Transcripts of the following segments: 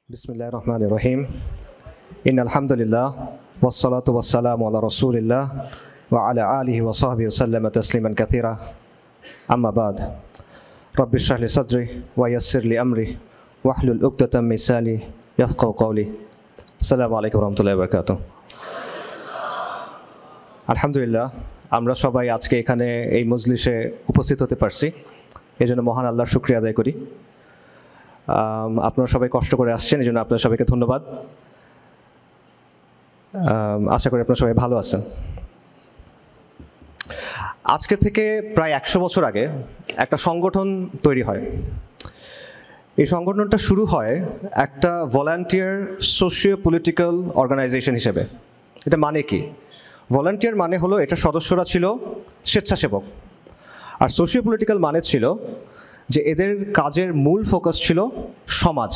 বিসমিল্লাহির রহমানির রহিম। ইন্নাল হামদুলিল্লাহ ওয়াসসালাতু ওয়াসসালামু আলা রাসূলিল্লাহ ওয়া আলা আলিহি ওয়া সাহবিহি ওয়া সাল্লামা তাসলিমান কাসীরা। আম্মা বাদ। রব্বি ইশরাহ লি সাদরি ওয়া ইয়াসসির লি আমরি ওয়াহলুল উকদাতাম মিন লিসানি ইয়াফকাহু কওলি। আসসালামু আলাইকুম ওয়া রাহমাতুল্লাহি ওয়া বারাকাতুহু। আলহামদুলিল্লাহ, আমরা সবাই আজকে এখানে এই মজলিসে উপস্থিত হতে পারছি, এজন্য মহান আল্লাহর শুকরিয়া আদায় করি। আপনারা সবাই কষ্ট করে আসছেন, এই জন্য আপনার সবাইকে ধন্যবাদ। আশা করি আপনারা সবাই ভালো আছেন। আজকে থেকে প্রায় 100 বছর আগে একটা সংগঠন তৈরি হয়। এই সংগঠনটা শুরু হয় একটা ভলান্টিয়ার সোশিও পলিটিক্যাল অর্গানাইজেশন হিসেবে। এটা মানে কি? ভলান্টিয়ার মানে হলো এটা সদস্যরা ছিল স্বেচ্ছাসেবক, আর সোশিও পলিটিক্যাল মানে ছিল যে এদের কাজের মূল ফোকাস ছিল সমাজ।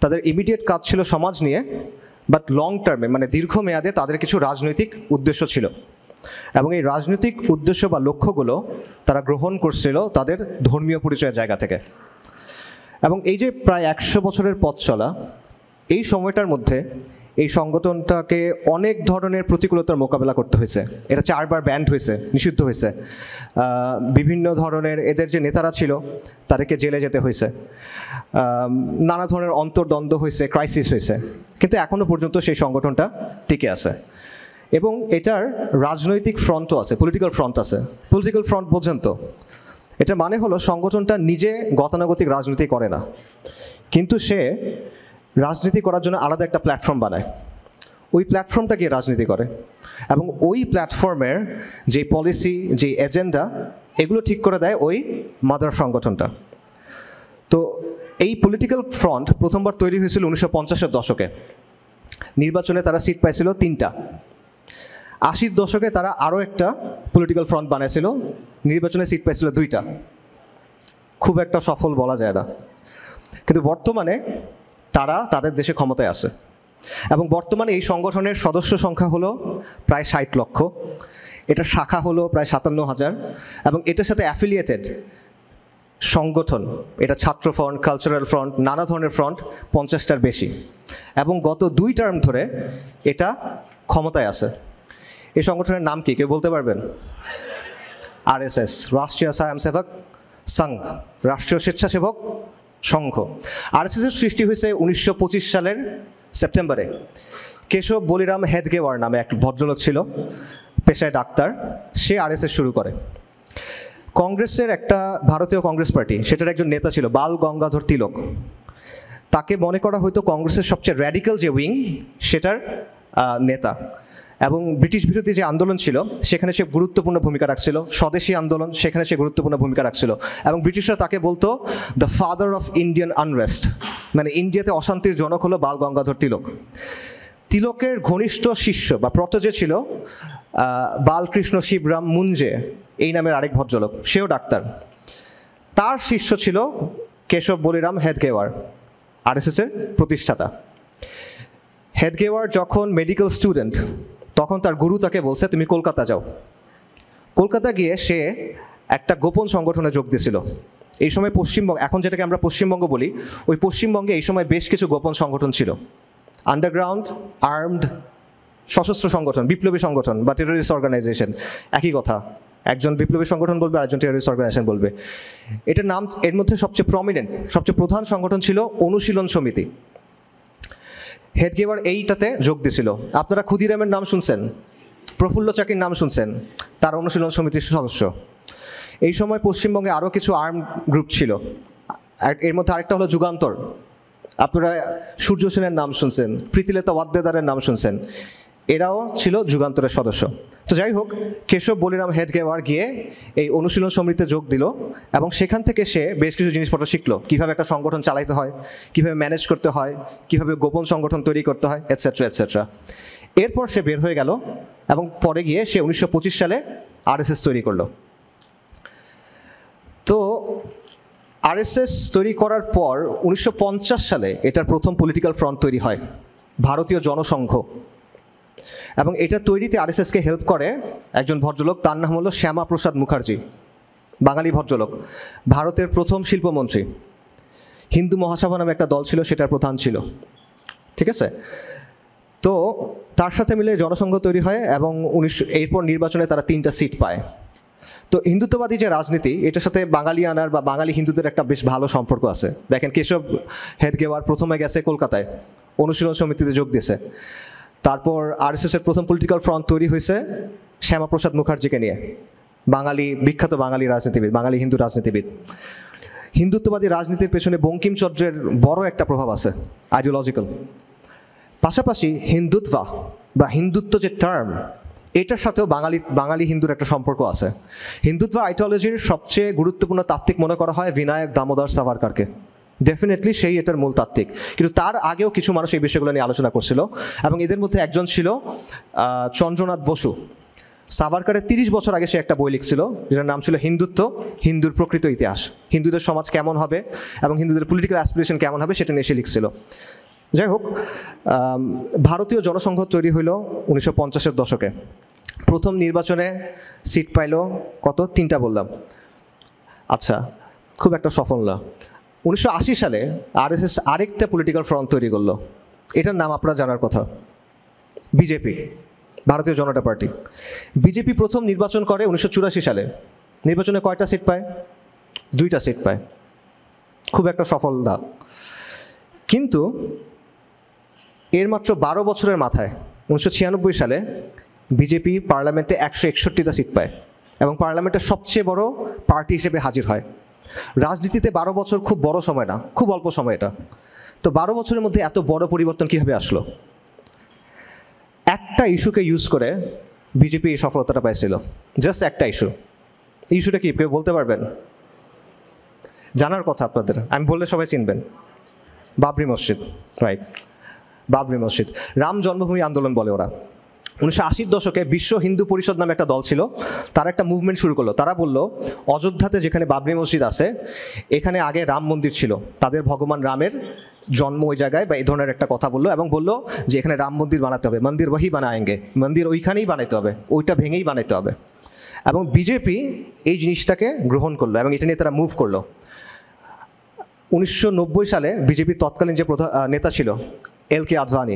তাদের ইমিডিয়েট কাজ ছিল সমাজ নিয়ে, বাট লং টার্মে মানে দীর্ঘমেয়াদে তাদের কিছু রাজনৈতিক উদ্দেশ্য ছিল, এবং এই রাজনৈতিক উদ্দেশ্য বা লক্ষ্যগুলো তারা গ্রহণ করছিল তাদের ধর্মীয় পরিচয়ের জায়গা থেকে। এবং এই যে প্রায় 100 বছরের পথ চলা, এই সময়টার মধ্যে এই সংগঠনটাকে অনেক ধরনের প্রতিকূলতার মোকাবেলা করতে হয়েছে। এটা 4 বার ব্যান্ড হয়েছে, নিষিদ্ধ হয়েছে। বিভিন্ন ধরনের এদের যে নেতারা ছিল তাদেরকে জেলে যেতে হয়েছে, নানা ধরনের অন্তর্দ্বন্দ্ব হয়েছে, ক্রাইসিস হয়েছে, কিন্তু এখনও পর্যন্ত সেই সংগঠনটা টিকে আছে। এবং এটার রাজনৈতিক ফ্রন্টও আছে, পলিটিক্যাল ফ্রন্ট আছে। পলিটিক্যাল ফ্রন্ট বোঝেন তো? এটা মানে হলো সংগঠনটা নিজে গতানুগতিক রাজনীতি করে না, কিন্তু সে রাজনীতি করার জন্য আলাদা একটা প্ল্যাটফর্ম বানায়। ওই প্ল্যাটফর্মটা গিয়ে রাজনীতি করে, এবং ওই প্ল্যাটফর্মের যে পলিসি, যে এজেন্ডা, এগুলো ঠিক করে দেয় ওই মাদার সংগঠনটা। তো এই পলিটিক্যাল ফ্রন্ট প্রথমবার তৈরি হয়েছিল 1950-এর দশকে। নির্বাচনে তারা সিট পাইছিল 3টা। 80-র দশকে তারা আরও একটা পলিটিক্যাল ফ্রন্ট বানাইছিল, নির্বাচনে সিট পাইছিল 2টা। খুব একটা সফল বলা যায় না, কিন্তু বর্তমানে তারা তাদের দেশে ক্ষমতায় আছে। এবং বর্তমানে এই সংগঠনের সদস্য সংখ্যা হলো প্রায় 60 লক্ষ। এটা শাখা হলো প্রায় 57,000, এবং এটার সাথে অ্যাফিলিয়েটেড সংগঠন, এটা ছাত্র ফ্রন্ট, কালচারাল ফ্রন্ট, নানা ধরনের ফ্রন্ট 50টার বেশি। এবং গত 2 টার্ম ধরে এটা ক্ষমতায় আছে। এই সংগঠনের নাম কি কেউ বলতে পারবেন? আরএসএস, রাষ্ট্রীয় স্বয়ংসেবক সংঘ, রাষ্ট্রীয় স্বেচ্ছাসেবক সংঘ। আরএসএসের সৃষ্টি হয়েছে 1925 সালের সেপ্টেম্বরে। কেশব বলিরাম হেদগেওয়ার নামে এক ভদ্রলোক ছিল, পেশায় ডাক্তার। সে আরএসএস শুরু করে। কংগ্রেসের একটা ভারতীয় কংগ্রেস পার্টি, সেটার একজন নেতা ছিল বাল গঙ্গাধর তিলক। তাকে মনে করা হয়তো কংগ্রেসের সবচেয়ে র্যাডিক্যাল যে উইং, সেটার নেতা। এবং ব্রিটিশ বিরোধী যে আন্দোলন ছিল সেখানে সে গুরুত্বপূর্ণ ভূমিকা রাখছিল। স্বদেশী আন্দোলন, সেখানে সে গুরুত্বপূর্ণ ভূমিকা রাখছিল। এবং ব্রিটিশরা তাকে বলতো the father of Indian unrest, মানে ইন্ডিয়াতে অশান্তির জনক হলো বাল গঙ্গাধর তিলক। তিলকের ঘনিষ্ঠ শিষ্য বা প্রটোজে ছিল বালকৃষ্ণ শিবরাম মুঞ্জে, এই নামের আরেক ভদ্রলোক, সেও ডাক্তার। তার শিষ্য ছিল কেশব বলিরাম হেদগেওয়ার, আরএসএসের প্রতিষ্ঠাতা। হেদগেওয়ার যখন মেডিকেল স্টুডেন্ট, তখন তার গুরু তাকে বলছে তুমি কলকাতা যাও। কলকাতা গিয়ে সে একটা গোপন সংগঠনে যোগ দিয়েছিল। এই সময় পশ্চিমবঙ্গ, এখন যেটাকে আমরা পশ্চিমবঙ্গ বলি, ওই পশ্চিমবঙ্গে এই সময় বেশ কিছু গোপন সংগঠন ছিল। আন্ডারগ্রাউন্ড আর্মড সশস্ত্র সংগঠন, বিপ্লবী সংগঠন বা টেররিস্ট অর্গানাইজেশন, একই কথা। একজন বিপ্লবী সংগঠন বলবে, আরেকজন টেররিস্ট অর্গানাইজেশন বলবে। এটার নাম, এর মধ্যে সবচেয়ে প্রমিনেন্ট, সবচেয়ে প্রধান সংগঠন ছিল অনুশীলন সমিতি। হেদগেওয়ার এইটাতে যোগ দিয়েছিল। আপনারা ক্ষুদিরামের নাম শুনছেন, প্রফুল্ল চাকির নাম শুনছেন, তার অনুশীলন সমিতির সদস্য। এই সময় পশ্চিমবঙ্গে আরও কিছু আর্ম গ্রুপ ছিল, এর মধ্যে আরেকটা হলো যুগান্তর। আপনারা সূর্য সেনের নাম শুনছেন, প্রীতিলতা ওয়াদ্দেদারের নাম শুনছেন, এরাও ছিল যুগান্তরের সদস্য। তো যাই হোক, কেশব বলিরাম হেদগেওয়ার গিয়ে এই অনুশীলন সমিতিতে যোগ দিল, এবং সেখান থেকে সে বেশ কিছু জিনিসপত্র শিখলো, কীভাবে একটা সংগঠন চালাইতে হয়, কীভাবে ম্যানেজ করতে হয়, কীভাবে গোপন সংগঠন তৈরি করতে হয়, এটসেট্রা এটসেট্রা। এরপর সে বের হয়ে গেল, এবং পরে গিয়ে সে 1925 সালে আরএসএস তৈরি করলো। তো আরএসএস তৈরি করার পর 1950 সালে এটার প্রথম পলিটিক্যাল ফ্রন্ট তৈরি হয়, ভারতীয় জনসংঘ। এবং এটা তৈরিতে আরএসএসকে হেল্প করে একজন ভদ্রলোক, তার নাম হলো শ্যামাপ্রসাদ মুখার্জি, বাঙালি ভদ্রলোক, ভারতের প্রথম শিল্পমন্ত্রী। হিন্দু মহাসভা নামে একটা দল ছিল, সেটার প্রধান ছিল, ঠিক আছে। তো তার সাথে মিলে জনসংঘ তৈরি হয় এবং এরপর নির্বাচনে তারা 3টা সিট পায়। তো হিন্দুত্ববাদী যে রাজনীতি, এটার সাথে বাঙালিয়ানার বা বাঙালি হিন্দুদের একটা বেশ ভালো সম্পর্ক আছে। দেখেন কেশব হেডগেওয়ার প্রথমে গেছে কলকাতায়, অনুশীলন সমিতিতে যোগ দিয়েছে। তারপর আরএসএসের প্রথম পলিটিক্যাল ফ্রন্ট তৈরি হয়েছে শ্যামাপ্রসাদ মুখার্জিকে নিয়ে, বিখ্যাত বাঙালি রাজনীতিবিদ, বাঙালি হিন্দু রাজনীতিবিদ। হিন্দুত্ববাদী রাজনীতির পেছনে বঙ্কিমচন্দ্রের বড় একটা প্রভাব আছে, আইডিওলজিক্যাল। পাশাপাশি হিন্দুত্ব যে টার্ম, এটার সাথেও বাঙালি হিন্দুর একটা সম্পর্ক আছে। হিন্দুত্ব আইডিওলজির সবচেয়ে গুরুত্বপূর্ণ তাত্ত্বিক মনে করা হয় বিনায়ক দামোদর সাভারকারকে, ডেফিনেটলি সেই এটার মূল তাত্ত্বিক। কিন্তু তার আগেও কিছু মানুষ এই বিষয়গুলো নিয়ে আলোচনা করছিল, এবং এদের মধ্যে একজন ছিল চন্দ্রনাথ বসু। সাভারকারের 30 বছর আগে সে একটা বই লিখছিল, যেটার নাম ছিল হিন্দুর প্রকৃত ইতিহাস। হিন্দুদের সমাজ কেমন হবে এবং হিন্দুদের পলিটিক্যাল অ্যাসপিরেশন কেমন হবে, সেটা নিয়ে সে লিখছিল। যাই হোক, ভারতীয় জনসংঘ তৈরি হইল 1950-এর দশকে। প্রথম নির্বাচনে সিট পাইল কত? 3টা বললাম। আচ্ছা, খুব একটা সফল না। 1980 সালে আরএসএস আরেকটা পলিটিক্যাল ফ্রন্ট তৈরি করলো, এটার নাম আপনারা জানার কথা, বিজেপি, ভারতীয় জনতা পার্টি। বিজেপি প্রথম নির্বাচন করে 1984 সালে। নির্বাচনে কয়টা সিট পায়? 2টা সিট পায়। খুব একটা সফল না। কিন্তু এর মাত্র 12 বছরের মাথায় 1996 সালে বিজেপি পার্লামেন্টে 161টা সিট পায় এবং পার্লামেন্টের সবচেয়ে বড় পার্টি হিসেবে হাজির হয়। রাজনীতিতে 12 বছর খুব বড় সময় না, খুব অল্প সময় এটা। তো 12 বছরের মধ্যে এত বড় পরিবর্তন কীভাবে আসলো? একটা ইস্যুকে ইউজ করে বিজেপি এই সফলতাটা পাইছিল, জাস্ট একটা ইস্যুটা কি কেউ বলতে পারবেন? জানার কথা আপনাদের, আমি বললে সবাই চিনবেন। বাবরি মসজিদ, রাইট, বাবরি মসজিদ। রাম জন্মভূমি আন্দোলন বলে ওরা। 1980-র দশকে বিশ্ব হিন্দু পরিষদ নামে একটা দল ছিল, তারা একটা মুভমেন্ট শুরু করলো। তারা বলল, অযোধ্যাতে যেখানে বাবরি মসজিদ আছে, এখানে আগে রাম মন্দির ছিল, তাদের ভগবান রামের জন্ম ওই জায়গায়, বা এই ধরনের একটা কথা বললো, এবং বললো যে এখানে রাম মন্দির বানাতে হবে, মন্দির ওহি বানায়েঙ্গে, মন্দির ওইখানেই বানাইতে হবে, ওইটা ভেঙেই বানাইতে হবে। এবং বিজেপি এই জিনিসটাকে গ্রহণ করলো এবং এটা নিয়ে তারা মুভ করলো। 1990 সালে বিজেপির তৎকালীন যে নেতা ছিল এল.কে. আদভানি,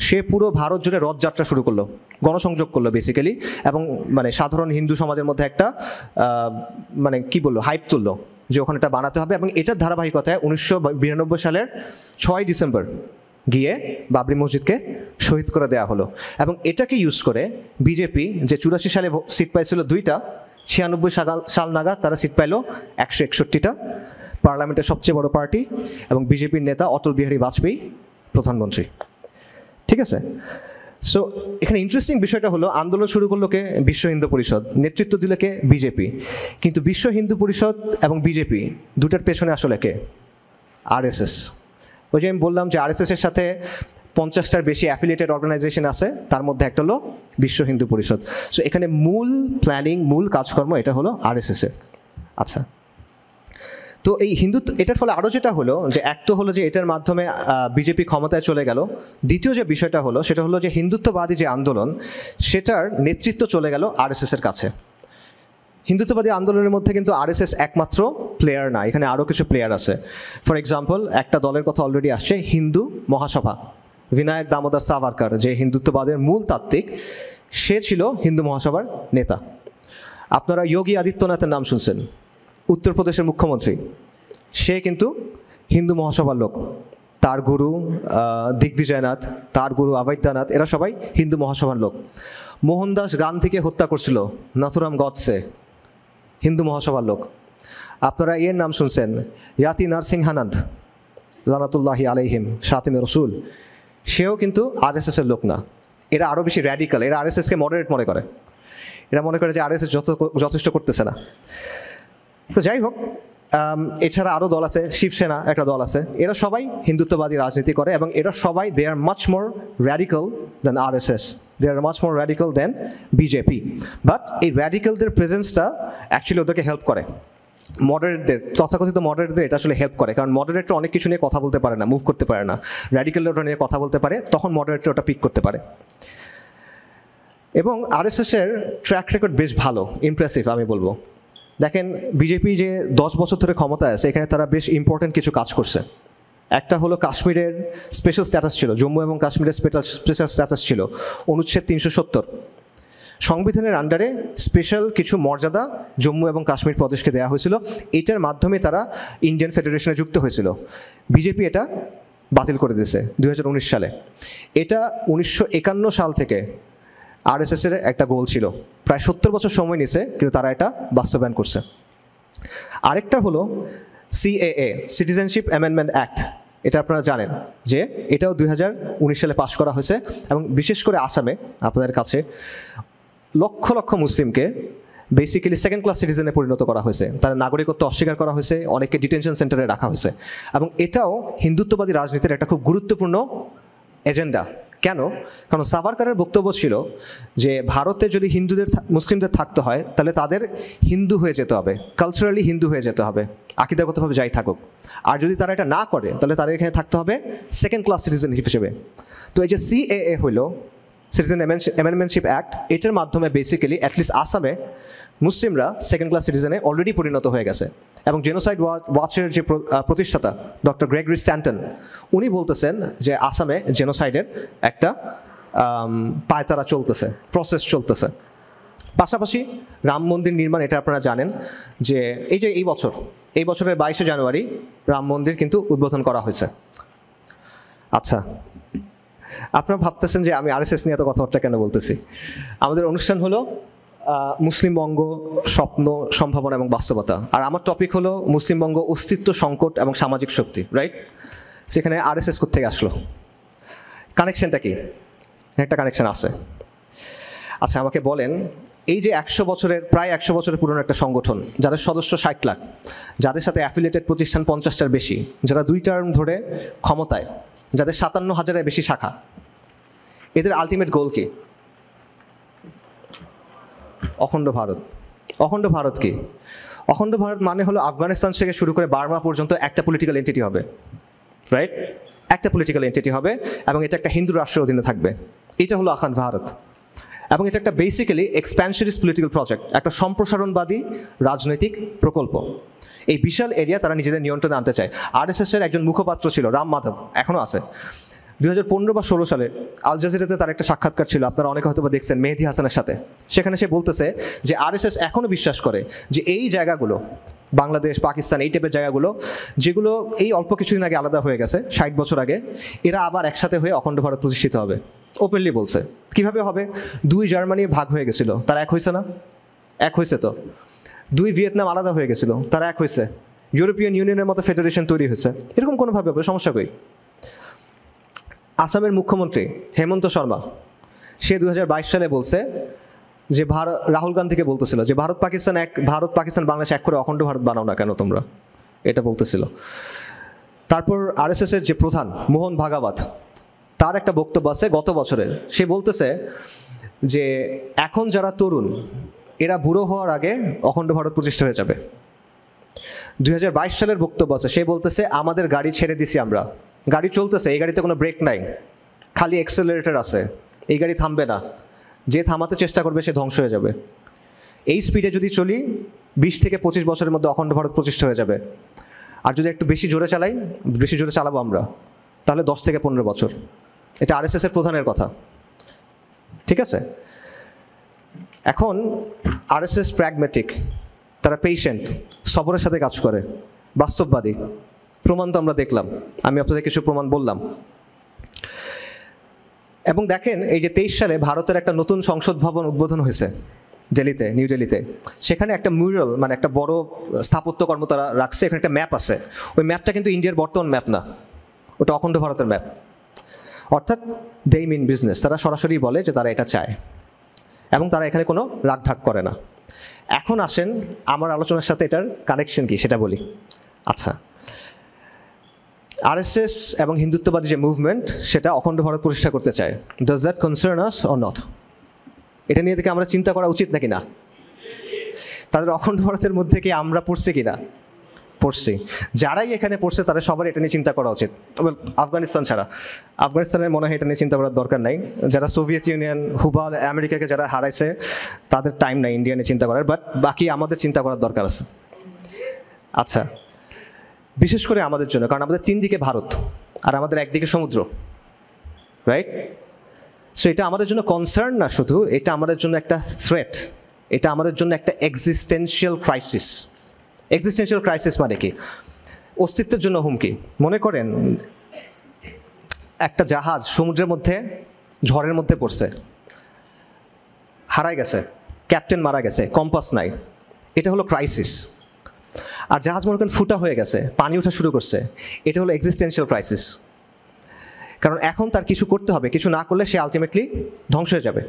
সে পুরো ভারত জুড়ে রথযাত্রা শুরু করলো, গণসংযোগ করলো বেসিক্যালি, এবং সাধারণ হিন্দু সমাজের মধ্যে একটা হাইপ তুললো যে ওখানে এটা বানাতে হবে। এবং এটার ধারাবাহিকতায় 1992 সালের 6 ডিসেম্বর গিয়ে বাবরি মসজিদকে শহীদ করে দেওয়া হলো। এবং এটাকে ইউজ করে বিজেপি, যে 84 সালে সিট পাইছিল 2টা, 96 সাল নাগাদ তারা সিট পাইল 161টা, পার্লামেন্টের সবচেয়ে বড় পার্টি, এবং বিজেপির নেতা অটল বিহারী বাজপেয়ী প্রধানমন্ত্রী, ঠিক আছে। সো এখানে ইন্টারেস্টিং বিষয়টা হলো, আন্দোলন শুরু করলো কে? বিশ্ব হিন্দু পরিষদ, নেতৃত্ব দিল কে? বিজেপি। কিন্তু বিশ্ব হিন্দু পরিষদ এবং বিজেপি দুটার পেছনে আসলে কে? আরএসএস। ওই যে আমি বললাম যে আরএসএসের সাথে 50টার বেশি অ্যাফিলিয়েটেড অর্গানাইজেশন আছে, তার মধ্যে একটা হলো বিশ্ব হিন্দু পরিষদ। সো এখানে মূল প্ল্যানিং, মূল কাজকর্ম এটা হলো আরএসএসের। আচ্ছা, তো এই হিন্দুত্ব, এটার ফলে আরও যেটা হলো যে, এক তো হলো যে এটার মাধ্যমে বিজেপি ক্ষমতায় চলে গেল। দ্বিতীয় যে বিষয়টা হলো সেটা হলো যে হিন্দুত্ববাদী যে আন্দোলন, সেটার নেতৃত্ব চলে গেল আরএসএসের কাছে। হিন্দুত্ববাদী আন্দোলনের মধ্যে কিন্তু আরএসএস একমাত্র প্লেয়ার না, এখানে আরও কিছু প্লেয়ার আছে। ফর এক্সাম্পল, একটা দলের কথা অলরেডি আসছে, হিন্দু মহাসভা। বিনায়ক দামোদর সাভারকার, যে হিন্দুত্ববাদের মূল তাত্ত্বিক, সে ছিল হিন্দু মহাসভার নেতা। আপনারা যোগী আদিত্যনাথের নাম শুনছেন, উত্তরপ্রদেশের মুখ্যমন্ত্রী, সে কিন্তু হিন্দু মহাসভার লোক। তার গুরু দিগ্বিজয়নাথ, তার গুরু অবৈদ্যনাথ, এরা সবাই হিন্দু মহাসভার লোক। মোহনদাস গান্ধীকে হত্যা করছিল নাথুরাম গডসে, হিন্দু মহাসভার লোক। আপনারা এর নাম শুনছেন, ইয়াতি নরসিংহানন্দ লানাতুল্লাহি আলাইহিম, শাতিমে রসুল, সেও কিন্তু আরএসএসের লোক না। এরা আরও বেশি র্যাডিক্যাল, এরা আরএসএসকে মডারেট মনে করে, এরা মনে করে যে আরএসএস যথেষ্ট করতেছে না। তো যাই হোক, এছাড়া আরও দল আছে, শিবসেনা একটা দল আছে, এরা সবাই হিন্দুত্ববাদী রাজনীতি করে, এবং এরা সবাই they are much more radical than RSS, they are much more radical than BJP. But এই র্যাডিক্যালদের প্রেজেন্সটা অ্যাকচুয়ালি ওদেরকে হেল্প করে, মডারেটদের, তথাকথিত মডারেটদের এটা আসলে হেল্প করে, কারণ মডারেটরা অনেক কিছু নিয়ে কথা বলতে পারে না, মুভ করতে পারে না, র্যাডিক্যালরা ওটা নিয়ে কথা বলতে পারে, তখন মডারেটরা ওটা পিক করতে পারে। এবং আরএসএসের ট্র্যাক রেকর্ড বেশ ভালো, ইমপ্রেসিভ আমি বলবো। দেখেন বিজেপি যে 10 বছর ধরে ক্ষমতায় আছে, এখানে তারা বেশ ইম্পর্টেন্ট কিছু কাজ করছে। একটা হলো কাশ্মীরের স্পেশাল স্ট্যাটাস ছিল, জম্মু এবং কাশ্মীরের স্পেশাল স্ট্যাটাস ছিল অনুচ্ছেদ 370। সংবিধানের আন্ডারে স্পেশাল কিছু মর্যাদা জম্মু এবং কাশ্মীর প্রদেশকে দেওয়া হয়েছিল, এটার মাধ্যমে তারা ইন্ডিয়ান ফেডারেশনে যুক্ত হয়েছিল। বিজেপি এটা বাতিল করে দিয়েছে 2019 সালে। এটা 1951 সাল থেকে আরএসএসের একটা গোল ছিল, প্রায় 70 বছর সময় নিয়েছে, কিন্তু তারা এটা বাস্তবায়ন করছে। আরেকটা হলো সিএএ, সিটিজেনশিপ অ্যামেন্ডমেন্ট অ্যাক্ট। এটা আপনারা জানেন যে এটাও 2019 সালে পাশ করা হয়েছে, এবং বিশেষ করে আসামে আপনাদের কাছে লক্ষ লক্ষ মুসলিমকে বেসিক্যালি সেকেন্ড ক্লাস সিটিজেনে পরিণত করা হয়েছে, তাদের নাগরিকত্ব অস্বীকার করা হয়েছে, অনেককে ডিটেনশন সেন্টারে রাখা হয়েছে। এবং এটাও হিন্দুত্ববাদী রাজনীতির একটা খুব গুরুত্বপূর্ণ এজেন্ডা। কেন? কারণ সাভারকারের বক্তব্য ছিল যে ভারতে যদি মুসলিমদের থাকতে হয় তাহলে তাদের হিন্দু হয়ে যেতে হবে, কালচারালি হিন্দু হয়ে যেতে হবে, আকিদাগতভাবে যাই থাকুক। আর যদি তারা এটা না করে তাহলে তাদের এখানে থাকতে হবে সেকেন্ড ক্লাস সিটিজেন হিসেবে। তো এই যে সিএএ হইল, সিটিজেন অ্যামেন্ডমেন্টশিপ অ্যাক্ট, এটার মাধ্যমে বেসিক্যালি অ্যাটলিস্ট আসামে মুসলিমরা সেকেন্ড ক্লাস সিটিজেনে অলরেডি পরিণত হয়ে গেছে। এবং জেনোসাইড ওয়াচের যে প্রতিষ্ঠাতা ডক্টর গ্রেগরি স্ট্যান্টন, উনি বলতেছেন যে আসামে জেনোসাইডের একটা পায়তারা চলতেছে, প্রসেস চলতেছে। পাশাপাশি রাম মন্দির নির্মাণ, এটা আপনারা জানেন যে এই বছরের 22শে জানুয়ারি রাম মন্দির কিন্তু উদ্বোধন করা হয়েছে। আচ্ছা, আপনারা ভাবতেছেন যে আমি আরএসএস নিয়ে এত কথাবার্তা কেন বলতেছি। আমাদের অনুষ্ঠান হলো মুসলিমবঙ্গ স্বপ্ন, সম্ভাবনা এবং বাস্তবতা, আর আমার টপিক হলো মুসলিমবঙ্গ অস্তিত্ব, সংকট এবং সামাজিক শক্তি, রাইট? সেখানে আরএসএস কোত্থেকে আসলো? কানেকশনটা কি? একটা কানেকশন আছে। আচ্ছা, আমাকে বলেন, এই যে প্রায় 100 বছরের পুরনো একটা সংগঠন, যাদের সদস্য 60 লাখ, যাদের সাথে অ্যাফিলিয়েটেড প্রতিষ্ঠান 50টার বেশি, যারা 2 টার্ম ধরে ক্ষমতায়, যাদের 57,000-এর বেশি শাখা, এদের আলটিমেট গোল কি? অখণ্ড ভারত। অখণ্ড ভারত কি? অখণ্ড ভারত মানে হলো আফগানিস্তান থেকে শুরু করে বার্মা পর্যন্ত একটা পলিটিক্যাল এন্টিটি হবে, রাইট? একটা পলিটিক্যাল এন্টিটি হবে, এবং এটা একটা হিন্দু রাষ্ট্রের অধীনে থাকবে। এটা হলো অখণ্ড ভারত। এবং এটা একটা বেসিক্যালি এক্সপ্যানশনিস্ট পলিটিক্যাল প্রজেক্ট, একটা সম্প্রসারণবাদী রাজনৈতিক প্রকল্প। এই বিশাল এরিয়া তারা নিজেদের নিয়ন্ত্রণে আনতে চায়। আরএসএসের একজন মুখপাত্র ছিল রাম মাধব, এখনও আছে। 2015 বা 16 সালে আল জাজিরাতে তার একটা সাক্ষাৎকার ছিল, আপনারা অনেকে হয়তো দেখছেন, মেহেদি হাসানের সাথে। সেখানে সে বলতেছে যে আরএসএস এখনও বিশ্বাস করে যে এই জায়গাগুলো, বাংলাদেশ, পাকিস্তান, এই টাইপের জায়গাগুলো, যেগুলো এই অল্প কিছুদিন আগে আলাদা হয়ে গেছে, 60 বছর আগে, এরা আবার একসাথে হয়ে অখণ্ড ভারত প্রতিষ্ঠিত হবে। ওপেনলি বলছে। কিভাবে হবে? 2 জার্মানি ভাগ হয়ে গেছিল, তারা এক হয়েছে না? এক হয়েছে তো। 2 ভিয়েতনাম আলাদা হয়ে গেছিল, তারা এক হয়েছে। ইউরোপিয়ান ইউনিয়নের মতো ফেডারেশন তৈরি হয়েছে। এরকম কোনোভাবে হবে? সমস্যা কই? আসামের মুখ্যমন্ত্রী হেমন্ত শর্মা, সে 2022 সালে বলছে যে রাহুল গান্ধীকে বলতেছিল যে ভারত পাকিস্তান বাংলাদেশ এক করে অখণ্ড ভারত বানাও না কেন তোমরা, এটা বলতেছিল। তারপর আরএসএসের যে প্রধান মোহন ভাগাবত, তার একটা বক্তব্য আছে গত বছরের। সে বলতেছে যে এখন যারা তরুণ, এরা বুড়ো হওয়ার আগে অখণ্ড ভারত প্রতিষ্ঠা হয়ে যাবে। 2022 সালের বক্তব্য আছে, সে বলতেছে আমাদের গাড়ি ছেড়ে দিছি আমরা, গাড়ি চলতেছে, এই গাড়িতে কোনো ব্রেক নাই, খালি অ্যাক্সেলারেটর আছে, এই গাড়ি থামবে না, যে থামাতে চেষ্টা করবে সে ধ্বংস হয়ে যাবে। এই স্পিডে যদি চলি 20 থেকে 25 বছরের মধ্যে অখণ্ড ভারত প্রতিষ্ঠা হয়ে যাবে। আর যদি একটু বেশি জোরে চালাবো আমরা, তাহলে 10 থেকে 15 বছর। এটা আরএসএসের প্রধানের কথা, ঠিক আছে? এখন আরএসএস প্র্যাগম্যাটিক, তারা পেশেন্ট, সবরের সাথে কাজ করে, বাস্তববাদী। প্রমাণ তো আমরা দেখলাম, আমি আপনাদের কিছু প্রমাণ বললাম। এবং দেখেন, এই যে 23 সালে ভারতের একটা নতুন সংসদ ভবন উদ্বোধন হয়েছে নিউ দিল্লিতে। সেখানে একটা মিউরাল, মানে একটা বড় স্থাপত্যকর্ম তারা রাখছে, এখানে একটা ম্যাপ আছে। ওই ম্যাপটা কিন্তু ইন্ডিয়ার বর্তমান ম্যাপ না, ওটা অখণ্ড ভারতের ম্যাপ। অর্থাৎ দে মিন বিজনেস, তারা সরাসরি বলে যে তারা এটা চায়, এবং তারা এখানে কোনো রাগঢাক করে না। এখন আসেন আমার আলোচনার সাথে এটার কানেকশন কি সেটা বলি। আচ্ছা, আরএসএস এবং হিন্দুত্ববাদী যে মুভমেন্ট, সেটা অখণ্ড ভারত প্রতিষ্ঠা করতে চায়। Does that concern us or not? এটা নিয়ে থেকে আমরা চিন্তা করা উচিত নাকি না? তাদের অখণ্ড ভারতের মধ্যে কি আমরা পড়ছি কিনা? পড়ছি, যারাই এখানে পড়ছে তাদের সবার এটা নিয়ে চিন্তা করা উচিত। আফগানিস্তান ছাড়া, আফগানিস্তানের মনে হয় এটা নিয়ে চিন্তা করার দরকার নাই। যারা সোভিয়েত ইউনিয়ন, হুবা, আমেরিকাকে যারা হারাইছে তাদের টাইম নাই ইন্ডিয়া নিয়ে চিন্তা করার, বাট বাকি আমাদের চিন্তা করার দরকার আছে। আচ্ছা, বিশেষ করে আমাদের জন্য, কারণ আমাদের 3 দিকে ভারত আর আমাদের একদিকে সমুদ্র, রাইট? সো এটা আমাদের জন্য কনসার্ন না শুধু, এটা আমাদের জন্য একটা থ্রেট, এটা আমাদের জন্য একটা এক্সিস্টেন্সিয়াল ক্রাইসিস। এক্সিস্টেন্সিয়াল ক্রাইসিস মানে কি? অস্তিত্বের জন্য হুমকি। মনে করেন একটা জাহাজ সমুদ্রের মধ্যে ঝড়ের মধ্যে পড়ছে, হারাই গেছে, ক্যাপ্টেন মারা গেছে, কম্পাস নাই, এটা হলো ক্রাইসিস। আর জাহাজ মনে করেন ফুটা হয়ে গেছে, পানি ওঠা শুরু করছে, এটা হলো এক্সিস্টেন্সিয়াল ক্রাইসিস। কারণ এখন তার কিছু করতে হবে, কিছু না করলে সে আলটিমেটলি ধ্বংস হয়ে যাবে।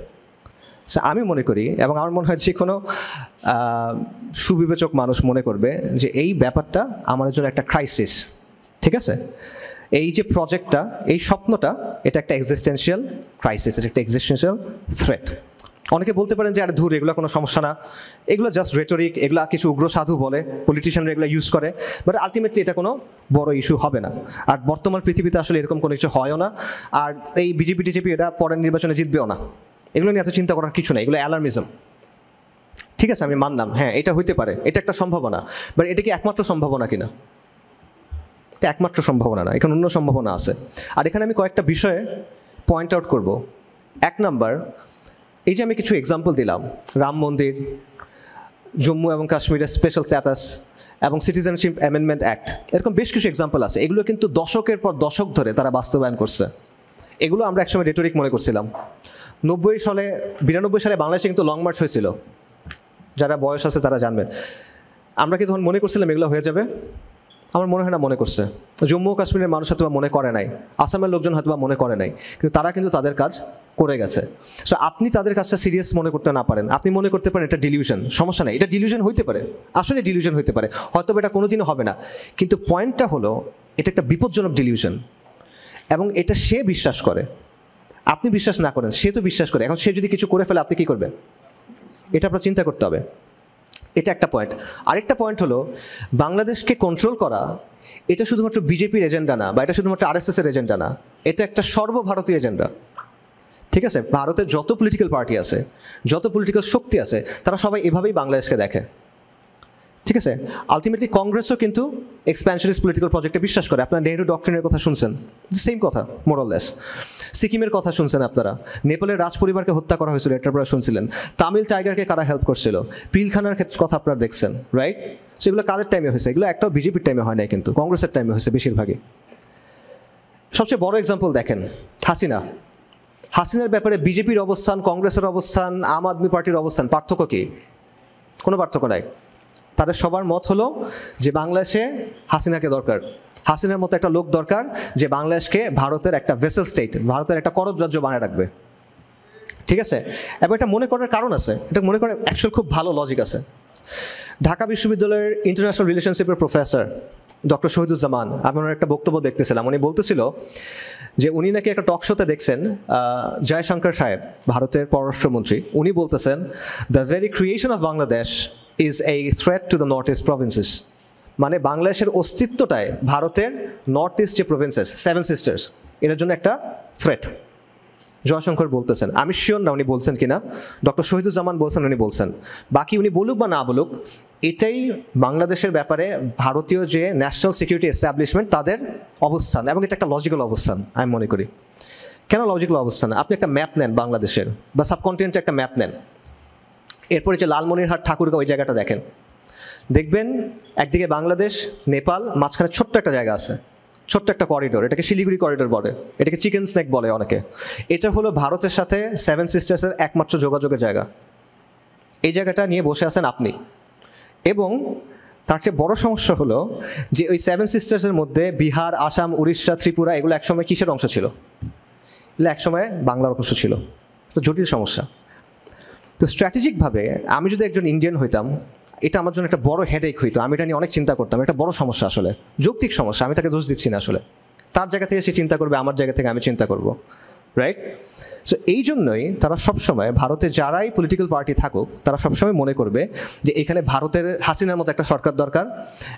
আমি মনে করি, এবং আমার মনে হয় যে কোনো সুবিবেচক মানুষ মনে করবে যে এই ব্যাপারটা আমাদের জন্য একটা ক্রাইসিস, ঠিক আছে? এই যে প্রজেক্টটা, এই স্বপ্নটা, এটা একটা এক্সিস্টেন্সিয়াল ক্রাইসিস, এটা একটা এক্সিস্টেন্সিয়াল থ্রেট। অনেকে বলতে পারেন যে আরে ধুর, এগুলো কোনো সমস্যা না, এগুলো জাস্ট রেটরিক, এগুলো কিছু উগ্র সাধু বলে, পলিটিশিয়ানরা এগুলো ইউজ করে, বাট আলটিমেটলি এটা কোনো বড় ইস্যু হবে না। আর বর্তমান পৃথিবীতে আসলে এরকম কোনো কিছু হয়ও না। আর এই বিজেপি টিজেপি এটা পরের নির্বাচনে জিতবেও না, এগুলো নিয়ে এত চিন্তা করার কিছু নেই, এগুলো অ্যালার্মিজম। ঠিক আছে, আমি মানলাম, হ্যাঁ এটা হইতে পারে, এটা একটা সম্ভাবনা, বাট এটা কি একমাত্র সম্ভাবনা কিনা? এটা একমাত্র সম্ভাবনা না, এখানে অন্য সম্ভাবনা আছে। আর এখানে আমি কয়েকটা বিষয়ে পয়েন্ট আউট করব। 1 নাম্বার, এই যে আমি কিছু এক্সাম্পল দিলাম, রাম মন্দির, জম্মু এবং কাশ্মীরের স্পেশাল স্ট্যাটাস এবং সিটিজেনশিপ অ্যামেন্ডমেন্ট অ্যাক্ট, এরকম বেশ কিছু এক্সাম্পল আছে। এগুলো কিন্তু দশকের পর দশক ধরে তারা বাস্তবায়ন করছে। এগুলো আমরা একসময় রেটরিক মনে করছিলাম। 92 সালে বাংলাদেশে কিন্তু লং মার্চ হয়েছিল, যারা বয়স আছে তারা জানবেন। আমরা কি তখন মনে করছিলাম এগুলো হয়ে যাবে? আমার মনে হয় না মনে করছে। জম্মু ও কাশ্মীরের মানুষ হয়তো মনে করে নাই, আসামের লোকজন হয়তো মনে করে নাই, কিন্তু তারা কিন্তু তাদের কাজ করে গেছে। সো আপনি তাদের কাজটা সিরিয়াস মনে করতে না পারেন, আপনি মনে করতে পারেন এটা ডিলিউশন, সমস্যা নেই, এটা ডিলিউশন হইতে পারে, আসলে ডিলিউশন হইতে পারে, হয়তো এটা কোনোদিনও হবে না। কিন্তু পয়েন্টটা হলো এটা একটা বিপজ্জনক ডিলিউশন, এবং এটা সে বিশ্বাস করে, আপনি বিশ্বাস না করেন, সে তো বিশ্বাস করে। এখন সে যদি কিছু করে ফেলে আপনি কী করবেন? এটা আপনার চিন্তা করতে হবে। এটা একটা পয়েন্ট। আরেকটা পয়েন্ট হলো, বাংলাদেশকে কন্ট্রোল করা এটা শুধুমাত্র বিজেপির এজেন্ডা না, বা এটা শুধুমাত্র আরএসএসের এজেন্ডা না, এটা একটা সর্বভারতীয় এজেন্ডা। ঠিক আছে, ভারতের যত পলিটিক্যাল পার্টি আছে, যত পলিটিক্যাল শক্তি আছে, তারা সবাই এভাবেই বাংলাদেশকে দেখে। ঠিক আছে, আলটিমেটলি কংগ্রেসও কিন্তু এক্সপ্যানশনিস্ট পলিটিক্যাল প্রজেক্টে বিশ্বাস করে। আপনারা নেহরু ডক্ট্রিনের কথা শুনছেন, সেম কথা মোরলেস। সিকিমের কথা শুনছেন আপনারা, নেপালের রাজ পরিবারকে হত্যা করা হয়েছিল, এটা আপনারা শুনছিলেন। তামিল টাইগারকে কারা হেল্প করছিল, পিলখানার কথা আপনারা দেখছেন, রাইট? সেগুলো কাদের টাইমে হয়েছে? এগুলো একটাও বিজেপির টাইমে হয় নাই, কিন্তু কংগ্রেসের টাইমে হয়েছে বেশিরভাগই। সবচেয়ে বড় এক্সাম্পল দেখেন, হাসিনার ব্যাপারে বিজেপির অবস্থান, কংগ্রেসের অবস্থান, আম আদমি পার্টির অবস্থান, পার্থক্য কি? কোনো পার্থক্য নাই। তাদের সবার মত হলো যে বাংলাদেশে হাসিনাকে দরকার, হাসিনার মতো একটা লোক দরকার যে বাংলাদেশকে ভারতের একটা ভেসেল স্টেট, ভারতের একটা করদ রাজ্য বানায় রাখবে। ঠিক আছে, এবং এটা মনে করার কারণ আছে, এটা মনে করার অ্যাকচুয়াল খুব ভালো লজিক আছে। ঢাকা বিশ্ববিদ্যালয়ের ইন্টারন্যাশনাল রিলেশনশিপের প্রফেসর ডক্টর শহীদুজ্জামান, আমি ওনার একটা বক্তব্য দেখতেছিলাম, উনি বলতেছিল যে উনি নাকি একটা টক শোতে দেখছেন জয়শঙ্কর সাহেব, ভারতের পররাষ্ট্রমন্ত্রী, উনি বলতেছেন the very creation of Bangladesh is a threat to the northeast provinces, মানে বাংলাদেশের অস্তিত্বটাই ভারতের নর্থ ইস্ট যে প্রভিন্সেস, 7 সিস্টার্স, এটার জন্য একটা থ্রেট। জয়শঙ্কর বলতেছেন, আমি শিওর না উনি বলছেন কিনা, ডক্টর শহীদুজ্জামান বলছেন উনি বলছেন। বাকি উনি বলুক বা না বলুক, এটাই বাংলাদেশের ব্যাপারে ভারতীয় যে ন্যাশনাল সিকিউরিটি এস্টাবলিশমেন্ট তাদের অবস্থান, এবং এটা একটা লজিক্যাল অবস্থান আমি মনে করি। কেন লজিক্যাল অবস্থান? আপনি একটা ম্যাপ নেন বাংলাদেশের বা সাবকন্টিনেন্টের একটা ম্যাপ নেন, এরপরে যে লালমনিরহাট ঠাকুরগাঁও ওই জায়গাটা দেখেন, দেখবেন একদিকে বাংলাদেশ, নেপাল, মাঝখানে ছোট্ট একটা জায়গা আছে, ছোট্ট একটা করিডোর, এটাকে শিলিগুড়ি করিডোর বলে, এটাকে চিকেন স্নেক বলে অনেকে। এটা হলো ভারতের সাথে 7 সিস্টার্সের একমাত্র যোগাযোগের জায়গা। এই জায়গাটা নিয়ে বসে আছেন আপনি, এবং তার চেয়ে বড় সমস্যা হলো যে ওই 7 সিস্টার্সের মধ্যে বিহার, আসাম, উড়িষ্যা, ত্রিপুরা, এগুলো একসময় কিসের অংশ ছিল? এগুলো একসময় বাংলার অংশ ছিল। তো জটিল সমস্যা। তো স্ট্র্যাটেজিকভাবে আমি যদি একজন ইন্ডিয়ান হইতাম, এটা আমার জন্য একটা বড় হেডেক হইতো, আমি এটা নিয়ে অনেক চিন্তা করতাম। এটা বড় সমস্যা, আসলে যৌক্তিক সমস্যা, আমি তাকে দোষ দিচ্ছি না। আসলে তার জায়গা থেকে সে চিন্তা করবে, আমার জায়গা থেকে আমি চিন্তা করব, রাইট? সো এই জন্যই তারা সবসময়, ভারতে যারাই পলিটিক্যাল পার্টি থাকুক, তারা সবসময় মনে করবে যে এখানে ভারতের হাসিনার মতো একটা সরকার দরকার,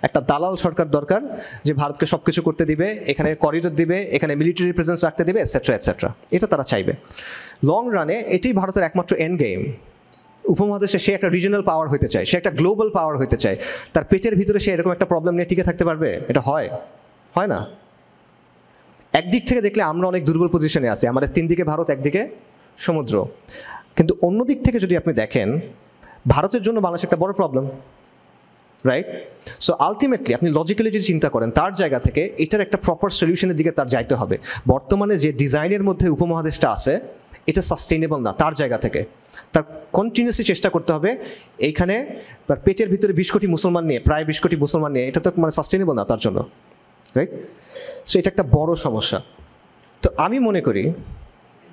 একটা দালাল সরকার দরকার, যে ভারতকে সব কিছু করতে দিবে, এখানে করিডোর দিবে, এখানে মিলিটারি প্রেজেন্স রাখতে দিবে, এটসেট্রা এটসেট্রা। এটা তারা চাইবে। লং রানে এটাই ভারতের একমাত্র এন্ড গেম। উপমহাদেশে সে একটা রিজনাল পাওয়ার হতে চায়, সে একটা গ্লোবাল পাওয়ার হতে চায়। তার পেটের ভিতরে সে এরকম একটা প্রবলেম নিয়ে টিকে থাকতে পারবে? এটা হয় না। একদিক থেকে দেখলে আমরা অনেক দুর্বল পজিশনে আছি, আমাদের 3 দিকে ভারত, একদিকে সমুদ্র। কিন্তু অন্য দিক থেকে যদি আপনি দেখেন, ভারতের জন্য বাংলাদেশ একটা বড় প্রবলেম, রাইট? সো আলটিমেটলি আপনি লজিক্যালি যদি চিন্তা করেন, তার জায়গা থেকে এটার একটা প্রপার সলিউশনের দিকে তার যাইতে হবে। বর্তমানে যে ডিজাইনের মধ্যে উপমহাদেশটা আছে, এটা সাস্টেইনেবল না। তার জায়গা থেকে তার কন্টিনিউসলি চেষ্টা করতে হবে এইখানে তার পেটের ভিতরে 20 কোটি মুসলমান নিয়ে, প্রায় 20 কোটি মুসলমান নিয়ে, এটা তো মানে সাস্টেইনেবল না তার জন্য, রাইট? সো এটা একটা বড় সমস্যা। তো আমি মনে করি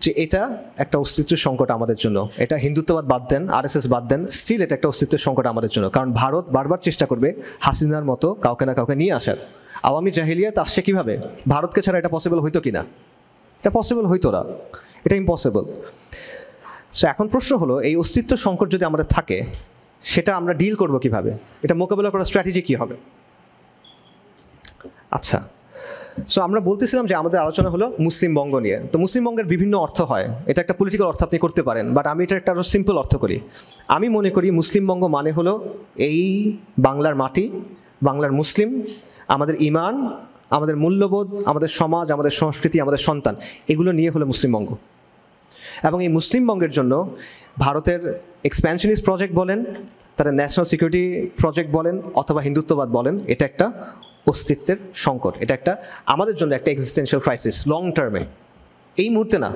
যে এটা একটা অস্তিত্বের সংকট আমাদের জন্য। এটা হিন্দুত্ববাদ বাদ দেন, RSS বাদ দেন, স্টিল এটা একটা অস্তিত্বের সংকট আমাদের জন্য। কারণ ভারত বারবার চেষ্টা করবে হাসিনার মতো কাউকে না কাউকে নিয়ে আসার। আওয়ামী জাহিলিয়াত আসছে কীভাবে? ভারতকে ছাড়া এটা পসিবল হইতো কি না? এটা পসিবল হইতো না, এটা ইম্পসিবল। সো এখন প্রশ্ন হলো, এই অস্তিত্ব সংকট যদি আমাদের থাকে, সেটা আমরা ডিল করবো কীভাবে? এটা মোকাবেলা করার স্ট্র্যাটেজি কী হবে? আচ্ছা, সো আমরা বলতেছিলাম যে আমাদের আলোচনা হলো মুসলিমবঙ্গ নিয়ে। তো মুসলিমবঙ্গের বিভিন্ন অর্থ হয়, এটা একটা পলিটিক্যাল অর্থ আপনি করতে পারেন, বাট আমি এটা একটা আরও সিম্পল অর্থ করি। আমি মনে করি মুসলিমবঙ্গ মানে হলো এই বাংলার মাটি, বাংলার মুসলিম, আমাদের ইমান, আমাদের মূল্যবোধ, আমাদের সমাজ, আমাদের সংস্কৃতি, আমাদের সন্তান, এগুলো নিয়ে হলো মুসলিমবঙ্গ। এবং এই মুসলিমবঙ্গের জন্য ভারতের এক্সপ্যানশনিস্ট প্রজেক্ট বলেন, তারা ন্যাশনাল সিকিউরিটি প্রজেক্ট বলেন, অথবা হিন্দুত্ববাদ বলেন, এটা একটা অস্তিত্বের সংকট। এটা একটা আমাদের জন্য একটা এক্সিস্টেন্সিয়াল ক্রাইসিস, লং টার্মে, এই মুহূর্তে না,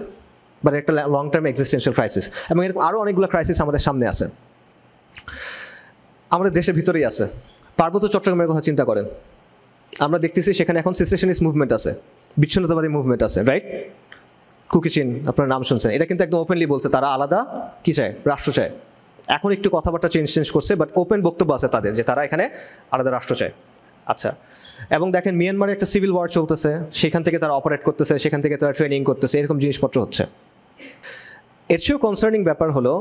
বাট একটা লং টার্মে এক্সিস্টেন্সিয়াল ক্রাইসিস। এবং এরকম আরও অনেকগুলো ক্রাইসিস আমাদের সামনে আছে, আমাদের দেশের ভিতরেই আছে। পার্বত্য চট্টগ্রামের কথা চিন্তা করেন, আমরা দেখতেছি সেখানে এখন সেসেশনিস্ট মুভমেন্ট আছে, বিচ্ছিন্নতাবাদী মুভমেন্ট আছে, রাইট? কুকিচিন আপনার নাম শুনছেন, এটা কিন্তু একদম ওপেনলি বলছে তারা আলাদা কী চায়, রাষ্ট্র চায়। এখন একটু কথাবার্তা চেঞ্জ করছে, বাট ওপেন বক্তব্য আছে তাদের যে তারা এখানে আলাদা রাষ্ট্র চায়। আচ্ছা, এবং দেখেন মিয়ানমারে একটা সিভিল ওয়ার চলতেছে, সেখান থেকে তারা অপারেট করতেছে, সেখান থেকে তারা ট্রেনিং করতেছে, এরকম জিনিসপত্র হচ্ছে। এর চেয়েও কনসার্নিং ব্যাপার হলো,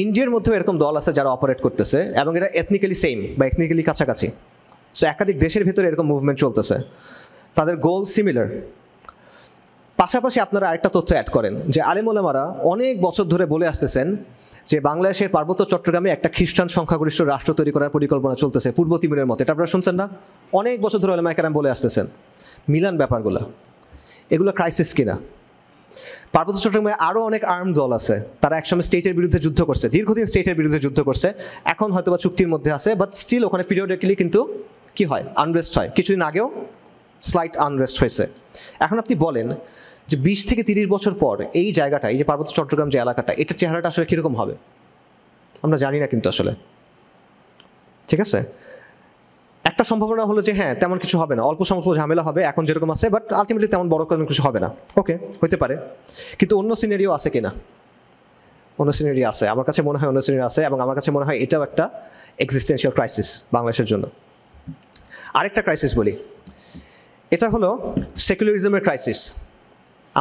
ইন্ডিয়ার মধ্যেও এরকম দল আছে যারা অপারেট করতেছে, এবং এটা এথনিক্যালি সেম বা এথনিক্যালি কাছাকাছি। সো একাধিক দেশের ভিতরে এরকম মুভমেন্ট চলতেছে, তাদের গোল সিমিলার। পাশাপাশি আপনারা আরেকটা তথ্য অ্যাড করেন যে আলেম ওলামারা অনেক বছর ধরে বলে আসতেছেন যে বাংলাদেশের পার্বত্য চট্টগ্রামে একটা খ্রিস্টান সংখ্যাগরিষ্ঠ রাষ্ট্র তৈরি করার পরিকল্পনা চলতেছে, পূর্ব তিমুরের মতো। এটা আপনারা শুনছেন না? অনেক বছর ধরে ওলামায়ে কেরাম বলে আসতেছেন। মিলান ব্যাপারগুলো, এগুলো ক্রাইসিস কিনা? পার্বত্য চট্টগ্রামে আরও অনেক আর্ম দল আছে, তারা একসময় স্টেটের বিরুদ্ধে যুদ্ধ করছে, দীর্ঘদিন স্টেটের বিরুদ্ধে যুদ্ধ করছে, এখন হয়তো বা চুক্তির মধ্যে আছে, বাট স্টিল ওখানে পিরিয়ডিক্যালি কিন্তু কী হয়, আনরেস্ট হয়। কিছুদিন আগেও স্লাইট আনরেস্ট হয়েছে। এখন আপনি বলেন যে 20 থেকে 30 বছর পর এই জায়গাটা, এই যে পার্বত্য চট্টগ্রাম যে এলাকাটা, এটার চেহারাটা আসলে কীরকম হবে আমরা জানি না কিন্তু আসলে, ঠিক আছে? একটা সম্ভাবনা হলো যে হ্যাঁ, তেমন কিছু হবে না, অল্প স্বল্প ঝামেলা হবে এখন যেরকম আছে, বাট আলটিমেটলি তেমন বড় কোনো কিছু হবে না। ওকে, হতে পারে। কিন্তু অন্য সিনারিও আছে কিনা? অন্য সিনারিও আছে, আমার কাছে মনে হয় অন্য সিনারিও আছে, এবং আমার কাছে মনে হয় এটাও একটা এক্সিস্টেন্সিয়াল ক্রাইসিস বাংলাদেশের জন্য। আরেকটা ক্রাইসিস বলি, এটা হলো সেকুলারিজমের ক্রাইসিস,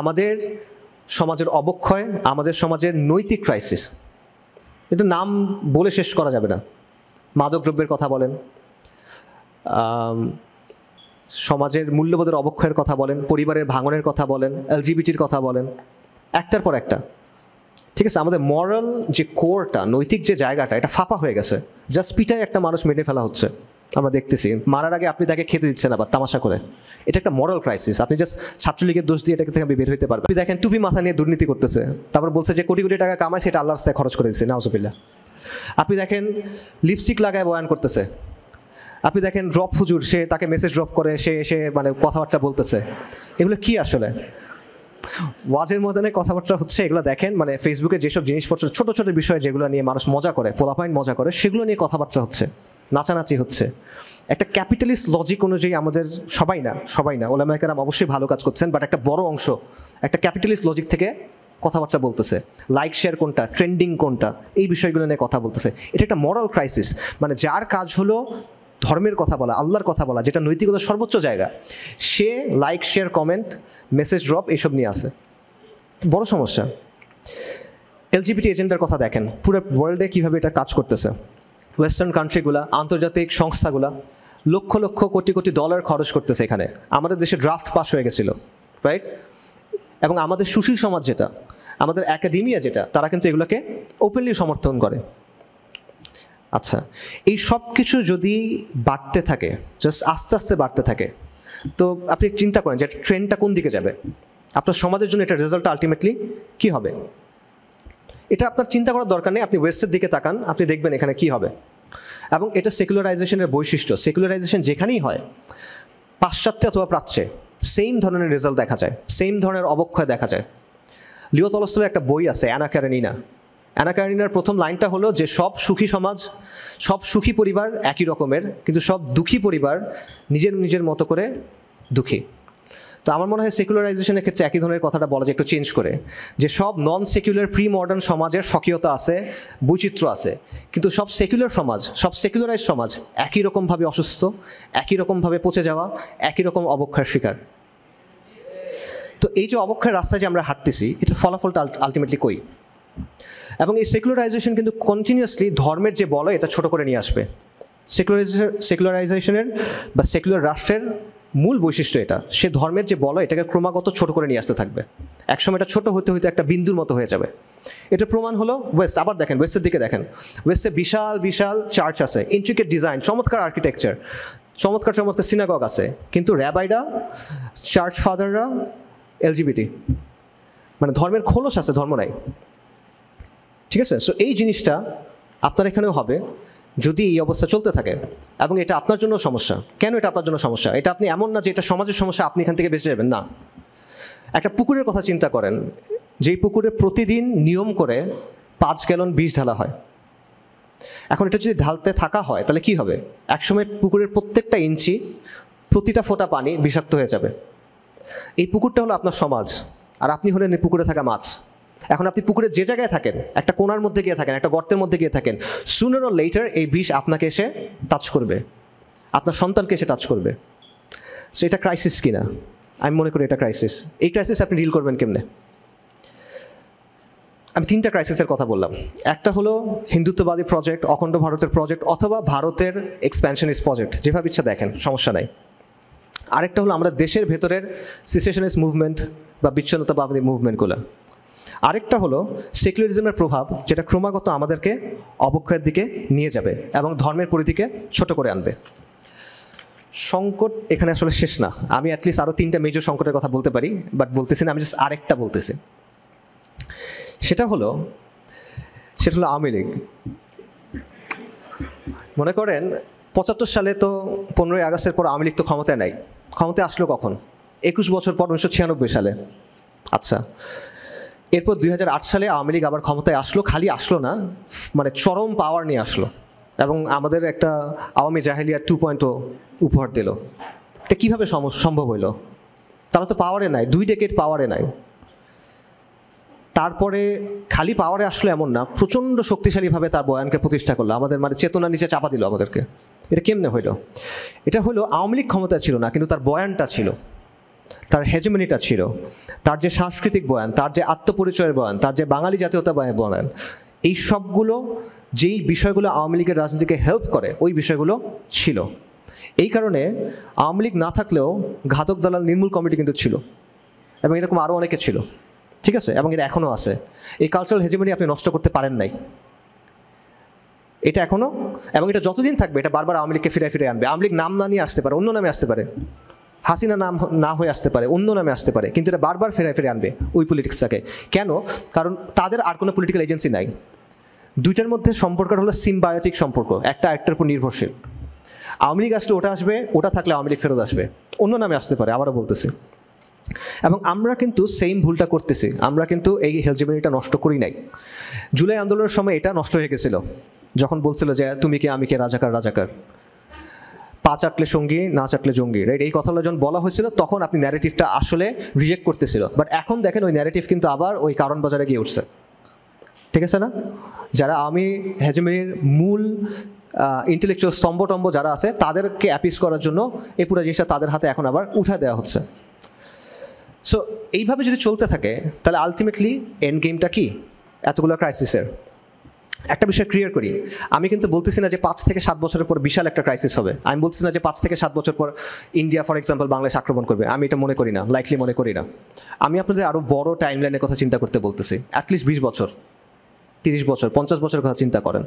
আমাদের সমাজের অবক্ষয়, আমাদের সমাজের নৈতিক ক্রাইসিস। এটা নাম বলে শেষ করা যাবে না। মাদকদ্রব্যের কথা বলেন, সমাজের মূল্যবোধের অবক্ষয়ের কথা বলেন, পরিবারের ভাঙনের কথা বলেন, এলজিবিটির কথা বলেন, একটার পর একটা, ঠিক আছে? আমাদের মরাল যে কোরটা, নৈতিক যে জায়গাটা, এটা ফাঁপা হয়ে গেছে। জাস্ট পিটায় একটা মানুষ মেরে ফেলা হচ্ছে, আমরা দেখতেছি। মারার আগে আপনি তাকে খেতে দিচ্ছেন আবার তামাশা করে। এটা একটা মরাল ক্রাইসিস। আপনি জাস্ট ছাত্রলীগের দোষ দিয়ে এটাকে থেকে বের হইতে পারবেন। আপনি দেখেন টুপি মাথা নিয়ে দুর্নীতি করতেছে, তারপর বলছে যে কোটি কোটি টাকা কামায়, সেটা আল্লাহর রাস্তায় খরচ করে দিচ্ছে, নাউজুবিল্লাহ। আপনি দেখেন লিপস্টিক লাগায় বয়ান করতেছে, আপনি দেখেন ড্রপ হুজুর, সে তাকে মেসেজ ড্রপ করে সে মানে কথাবার্তা বলতেছে। এগুলো কি আসলে? ওয়াজের ময়দানে কথাবার্তা হচ্ছে, এগুলো দেখেন মানে ফেসবুকে যেসব জিনিসপত্র, ছোট ছোট বিষয় যেগুলো নিয়ে মানুষ মজা করে, পোলাপাইন মজা করে, সেগুলো নিয়ে কথাবার্তা হচ্ছে, নাচানাচি হচ্ছে। একটা ক্যাপিটালিস্ট লজিক অনুযায়ী আমাদের সবাই না ওলামায়ে কেরাম অবশ্যই ভালো কাজ করছেন, বাট একটা বড় অংশ একটা ক্যাপিটালিস্ট লজিক থেকে কথাবার্তা বলতেছে। লাইক শেয়ার কোনটা, ট্রেন্ডিং কোনটা, এই বিষয়গুলো নিয়ে কথা বলতেছে। এটা একটা মরাল ক্রাইসিস। মানে যার কাজ হলো ধর্মের কথা বলা, আল্লাহর কথা বলা, যেটা নৈতিকতার সর্বোচ্চ জায়গা, সে like share comment message drop এইসব নিয়ে আসে। বড় সমস্যা। এলজিবিটি এজেন্ডার কথা দেখেন, পুরো ওয়ার্ল্ডে কীভাবে এটা কাজ করতেছে। ওয়েস্টার্ন কান্ট্রিগুলা, আন্তর্জাতিক সংস্থাগুলা লক্ষ লক্ষ কোটি কোটি ডলার খরচ করতেছে এখানে। আমাদের দেশে ড্রাফট পাস হয়ে গেছিল, রাইট? এবং আমাদের সুশীল সমাজ যেটা, আমাদের একাডেমিয়া যেটা, তারা কিন্তু এগুলোকে ওপেনলি সমর্থন করে। আচ্ছা, এই সব কিছু যদি বাড়তে থাকে, জাস্ট আস্তে আস্তে বাড়তে থাকে, তো আপনি চিন্তা করেন যে ট্রেন্ডটা কোন দিকে যাবে, আপনার সমাজের জন্য এটা রেজাল্ট আলটিমেটলি কী হবে। এটা আপনার চিন্তা করার দরকার নেই, আপনি ওয়েস্টের দিকে তাকান, আপনি দেখবেন এখানে কী হবে। এবং এটা সেকুলারাইজেশনের বৈশিষ্ট্য। সেকুলারাইজেশন যেখানেই হয়, পাশ্চাত্যে অথবা প্রাচ্যে সেম ধরনের রেজাল্ট দেখা যায়, সেম ধরনের অবক্ষয় দেখা যায়। লিও তলস্তয়ের একটা বই আছে অ্যানা ক্যারেনিনা। অ্যানা ক্যারেনিনার প্রথম লাইনটা হলো যে সব সুখী সমাজ, সব সুখী পরিবার একই রকমের, কিন্তু সব দুঃখী পরিবার নিজের নিজের মতো করে দুঃখী। তো আমার মনে হয় সেকুলারাইজেশনের ক্ষেত্রে একই ধরনের কথাটা বলা যায় একটু চেঞ্জ করে, যে সব নন সেকুলার প্রি মডার্ন সমাজের স্বকীয়তা আছে, বৈচিত্র্য আছে, কিন্তু সব সেকুলার সমাজ, সব সেকুলারাইজ সমাজ একই রকমভাবে অসুস্থ, একই রকমভাবে পচে যাওয়া, একই রকম অবক্ষয়ের শিকার। তো এই যে অবক্ষয়ের রাস্তায় যে আমরা হাঁটতেছি, এটার ফলাফলটা আলটিমেটলি কই? এবং এই সেকুলারাইজেশন কিন্তু কন্টিনিউয়াসলি ধর্মের যে বলয় এটা ছোট করে নিয়ে আসবে। সেকুলারাইজেশনের বা সেকুলার রাষ্ট্রের মূল বৈশিষ্ট্য এটা, সে ধর্মের যে বলয় এটাকে ক্রমাগত ছোট করে নিয়ে আসতে থাকবে। একসময় এটা ছোট হতে হতে একটা বিন্দুর মতো হয়ে যাবে। এটা প্রমাণ হলো ওয়েস্ট। আবার দেখেন, ওয়েস্টের দিকে দেখেন, ওয়েস্টে বিশাল বিশাল চার্চ আছে, ইন্ট্রিকেট ডিজাইন, চমৎকার আর্কিটেকচার, চমৎকার চমৎকার সিনাগগ আছে, কিন্তু র্যাবাইরা, চার্চ ফাদাররা এলজিবিটি, মানে ধর্মের খোলস আছে, ধর্ম নাই। ঠিক আছে? সো এই জিনিসটা আপনার এখানেও হবে যদি এই অবস্থা চলতে থাকে, এবং এটা আপনার জন্য সমস্যা। কেন এটা আপনার জন্য সমস্যা? এটা আপনি এমন না যে এটা সমাজের সমস্যা, আপনি এখান থেকে বেঁচে যাবেন, না। একটা পুকুরের কথা চিন্তা করেন, যেই পুকুরে প্রতিদিন নিয়ম করে 5 গ্যালন বিষ ঢালা হয়। এখন এটা যদি ঢালতে থাকা হয় তাহলে কি হবে? একসময় পুকুরের প্রত্যেকটা ইঞ্চি, প্রতিটা ফোঁটা পানি বিষাক্ত হয়ে যাবে। এই পুকুরটা হলো আপনার সমাজ, আর আপনি হলেন এই পুকুরে থাকা মাছ। এখন আপনি পুকুরে যে জায়গায় থাকেন, একটা কোণার মধ্যে গিয়ে থাকেন, একটা গর্তের মধ্যে গিয়ে থাকেন, সুনার অর লেটার এই বিষ আপনাকে এসে টাচ করবে, আপনার সন্তানকে এসে টাচ করবে। সো এটা ক্রাইসিস কিনা? আমি মনে করি এটা ক্রাইসিস। এই ক্রাইসিস আপনি ডিল করবেন কেমনে? আমি 3টা ক্রাইসিসের কথা বললাম। একটা হলো হিন্দুত্ববাদী প্রজেক্ট, অখণ্ড ভারতের প্রজেক্ট, অথবা ভারতের এক্সপ্যানশনিস্ট প্রজেক্ট, যেভাবে ইচ্ছা দেখেন, সমস্যা নাই। আরেকটা হলো আমরা দেশের ভেতরের সিসেশনিস্ট মুভমেন্ট বা বিচ্ছিন্নতাবাদী মুভমেন্টগুলো। আরেকটা হলো সেকুলারিজমের প্রভাব, যেটা ক্রমাগত আমাদেরকে অবক্ষয়ের দিকে নিয়ে যাবে এবং ধর্মের পরিধিকে ছোট করে আনবে। সংকট এখানে আসলে শেষ না। আমি অ্যাটলিস্ট আরও 3টা মেজর সংকটের কথা বলতে পারি, বাট বলতেছি না, আমি জাস্ট আরেকটা বলতেছি। সেটা হলো আওয়ামী লীগ। মনে করেন 75 সালে তো 15ই আগস্টের পর আওয়ামী লীগ তো ক্ষমতায় নাই। ক্ষমতায় আসলো কখন? 21 বছর পর, 1996 সালে। আচ্ছা, এরপর 2008 সালে আওয়ামী লীগ আবার ক্ষমতায় আসলো। খালি আসলো না, মানে চরম পাওয়ার নিয়ে আসলো, এবং আমাদের একটা আওয়ামী জাহেলিয়া 2.0 উপহার দিল। এটা কীভাবে সম্ভব হইল? তারা তো পাওয়ারে নাই, 2 ডেকেড পাওয়ারে নাই। তারপরে খালি পাওয়ারে আসলো এমন না, প্রচণ্ড শক্তিশালীভাবে তার বয়ানকে প্রতিষ্ঠা করলো, আমাদের মানে চেতনা নিচে চাপা দিল আমাদেরকে। এটা কেমনে হইল? এটা হলো আওয়ামী লীগ ক্ষমতা ছিল না, কিন্তু তার বয়ানটা ছিল, তার হেজেমনিটা ছিল, তার যে সাংস্কৃতিক বয়ান, তার যে আত্মপরিচয়ের বয়ান, তার যে বাঙালি জাতীয়তা বয়ান, এই সবগুলো, যেই বিষয়গুলো আওয়ামী লীগের রাজনীতিকে হেল্প করে, ওই বিষয়গুলো ছিল। এই কারণে আওয়ামী লীগ না থাকলেও ঘাতক দালাল নির্মূল কমিটি কিন্তু ছিল, এবং এরকম আরও অনেকে ছিল। ঠিক আছে? এবং এটা এখনও আছে। এই কালচারাল হেজেমনি আপনি নষ্ট করতে পারেন নাই, এটা এখনও, এবং এটা যতদিন থাকবে এটা বারবার আওয়ামী লীগকে ফিরে আনবে। আওয়ামী লীগ নাম না নিয়ে আসতে পারে, অন্য নামে আসতে পারে, হাসিনা নাম না হয়ে আসতে পারে, অন্য নামে আসতে পারে, কিন্তু এটা বারবার ফিরে আনবে ওই পলিটিক্সটাকে। কেন? কারণ তাদের আর কোনো পলিটিক্যাল এজেন্সি নাই। দুইটার মধ্যে সম্পর্কটা হলো সিম্বায়োটিক সম্পর্ক, একটা একটার উপর নির্ভরশীল। আওয়ামী লীগ আসলে ওটা আসবে, ওটা থাকলে আওয়ামী লীগ ফেরত আসবে, অন্য নামে আসতে পারে, আবারও বলতেছি। এবং আমরা কিন্তু সেম ভুলটা করতেছি। আমরা কিন্তু এই হেজেমনিটা নষ্ট করি নাই। জুলাই আন্দোলনের সময় এটা নষ্ট হয়ে গেছিল, যখন বলছিল যে তুমি কে আমি কে, রাজাকার রাজাকার, পা চাটলে সঙ্গী না চাটলে জঙ্গি, রাইট? এই কথাগুলো যখন বলা হয়েছিল তখন আপনি ন্যারেটিভটা আসলে রিজেক্ট করতেছিল। বাট এখন দেখেন ওই ন্যারেটিভ কিন্তু আবার ওই কারণ বাজারে গিয়ে উঠছে। ঠিক আছে না? যারা আমি হেজেমনির মূল ইন্টেলেকচুয়াল স্তম্ভটম্ব যারা আছে, তাদেরকে অ্যাপিস করার জন্য এই পুরো জিনিসটা তাদের হাতে এখন আবার উঠা দেওয়া হচ্ছে। সো এইভাবে যদি চলতে থাকে তাহলে আলটিমেটলি এন্ড গেমটা কি? এতগুলো ক্রাইসিসের একটা বিষয় ক্লিয়ার করি, আমি কিন্তু বলতেছি না যে 5 থেকে 7 বছরের পর বিশাল একটা ক্রাইসিস হবে। আমি বলতেছি না যে 5 থেকে 7 বছর পর ইন্ডিয়া ফর এক্সাম্পল বাংলাদেশ আক্রমণ করবে। আমি এটা মনে করি না, লাইকলি মনে করি না। আমি আপনাদের আরও বড় টাইম লাইনের কথা চিন্তা করতে বলতেছি। অ্যাটলিস্ট 20 বছর, 30 বছর, 50 বছরের কথা চিন্তা করেন।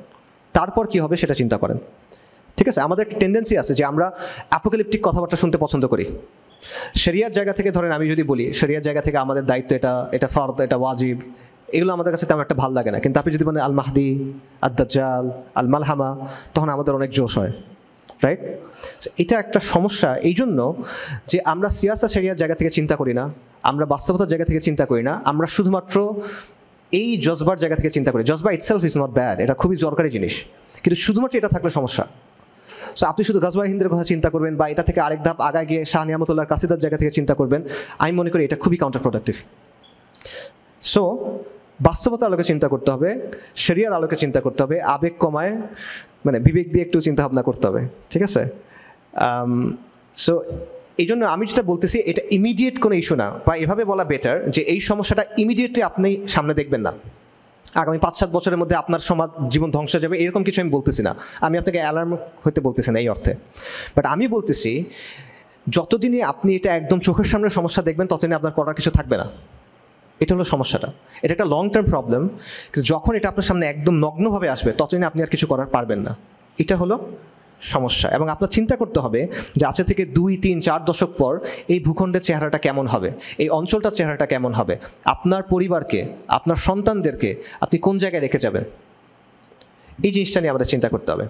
তারপর কি হবে সেটা চিন্তা করেন। ঠিক আছে, আমাদের একটা টেন্ডেন্সি আছে যে আমরা অ্যাপোক্যালিপটিক কথাবার্তা শুনতে পছন্দ করি। শরিয়ার জায়গা থেকে ধরেন আমি যদি বলি শরিয়ার জায়গা থেকে আমাদের দায়িত্ব এটা ফরদ, এটা ওয়াজিব, এগুলো আমাদের কাছে তেমন একটা ভালো লাগে না। কিন্তু আপনি যদি বলেন আল মাহদি, আদ দাজ্জাল, আল মালহামা, তখন আমাদের অনেক জোশ হয়, রাইট? এটা একটা সমস্যা এই জন্য যে আমরা সিয়াসা শরিয়ার জায়গা থেকে চিন্তা করি না, আমরা বাস্তবতার জায়গা থেকে চিন্তা করি না, আমরা শুধুমাত্র এই জজবার জায়গা থেকে চিন্তা করি। জজবা ইটসেলফ ইজ নট ব্যাড, এটা খুবই দরকারি জিনিস, কিন্তু শুধুমাত্র এটা থাকলে সমস্যা। সো আপনি শুধু গাজওয়ায়ে হিন্দের কথা চিন্তা করবেন বা এটা থেকে আরেক ধাপ আগায় গিয়ে শাহ নিয়ামতুল্লাহর কাসিদার জায়গা থেকে চিন্তা করবেন, আমি মনে করি এটা খুবই কাউন্টার প্রোডাক্টিভ। সো বাস্তবতার আলোকে চিন্তা করতে হবে, শরিয়ার আলোকে চিন্তা করতে হবে, আবেগ কমায় মানে বিবেক দিয়ে একটু চিন্তা ভাবনা করতে হবে, ঠিক আছে? সো এই জন্য আমি যেটা বলতেছি এটা ইমিডিয়েট কোনো ইস্যু না, বা এভাবে বলা বেটার যে এই সমস্যাটা ইমিডিয়েটলি আপনি সামনে দেখবেন না, আগামী 5-7 বছরের মধ্যে আপনার সমাজ জীবন ধ্বংস হয়ে যাবে এরকম কিছু আমি বলতেছি না। আমি আপনাকে অ্যালার্ম হতে বলতেছি না এই অর্থে, বাট আমি বলতেছি যতদিনই আপনি এটা একদম চোখের সামনে সমস্যা দেখবেন ততদিনই আপনার করার কিছু থাকবে না। এটা হলো সমস্যাটা, এটা একটা লং টার্ম প্রবলেম। কিন্তু যখন এটা আপনার সামনে একদম নগ্নভাবে আসবে ততদিন আপনি আর কিছু করার পারবেন না, এটা হলো সমস্যা। এবং আপনার চিন্তা করতে হবে যে আজ থেকে 2-3-4 দশক পর এই ভূখণ্ডের চেহারাটা কেমন হবে, এই অঞ্চলটার চেহারাটা কেমন হবে, আপনার পরিবারকে, আপনার সন্তানদেরকে আপনি কোন জায়গায় রেখে যাবেন, এই জিনিসটা নিয়ে আমাদের চিন্তা করতে হবে।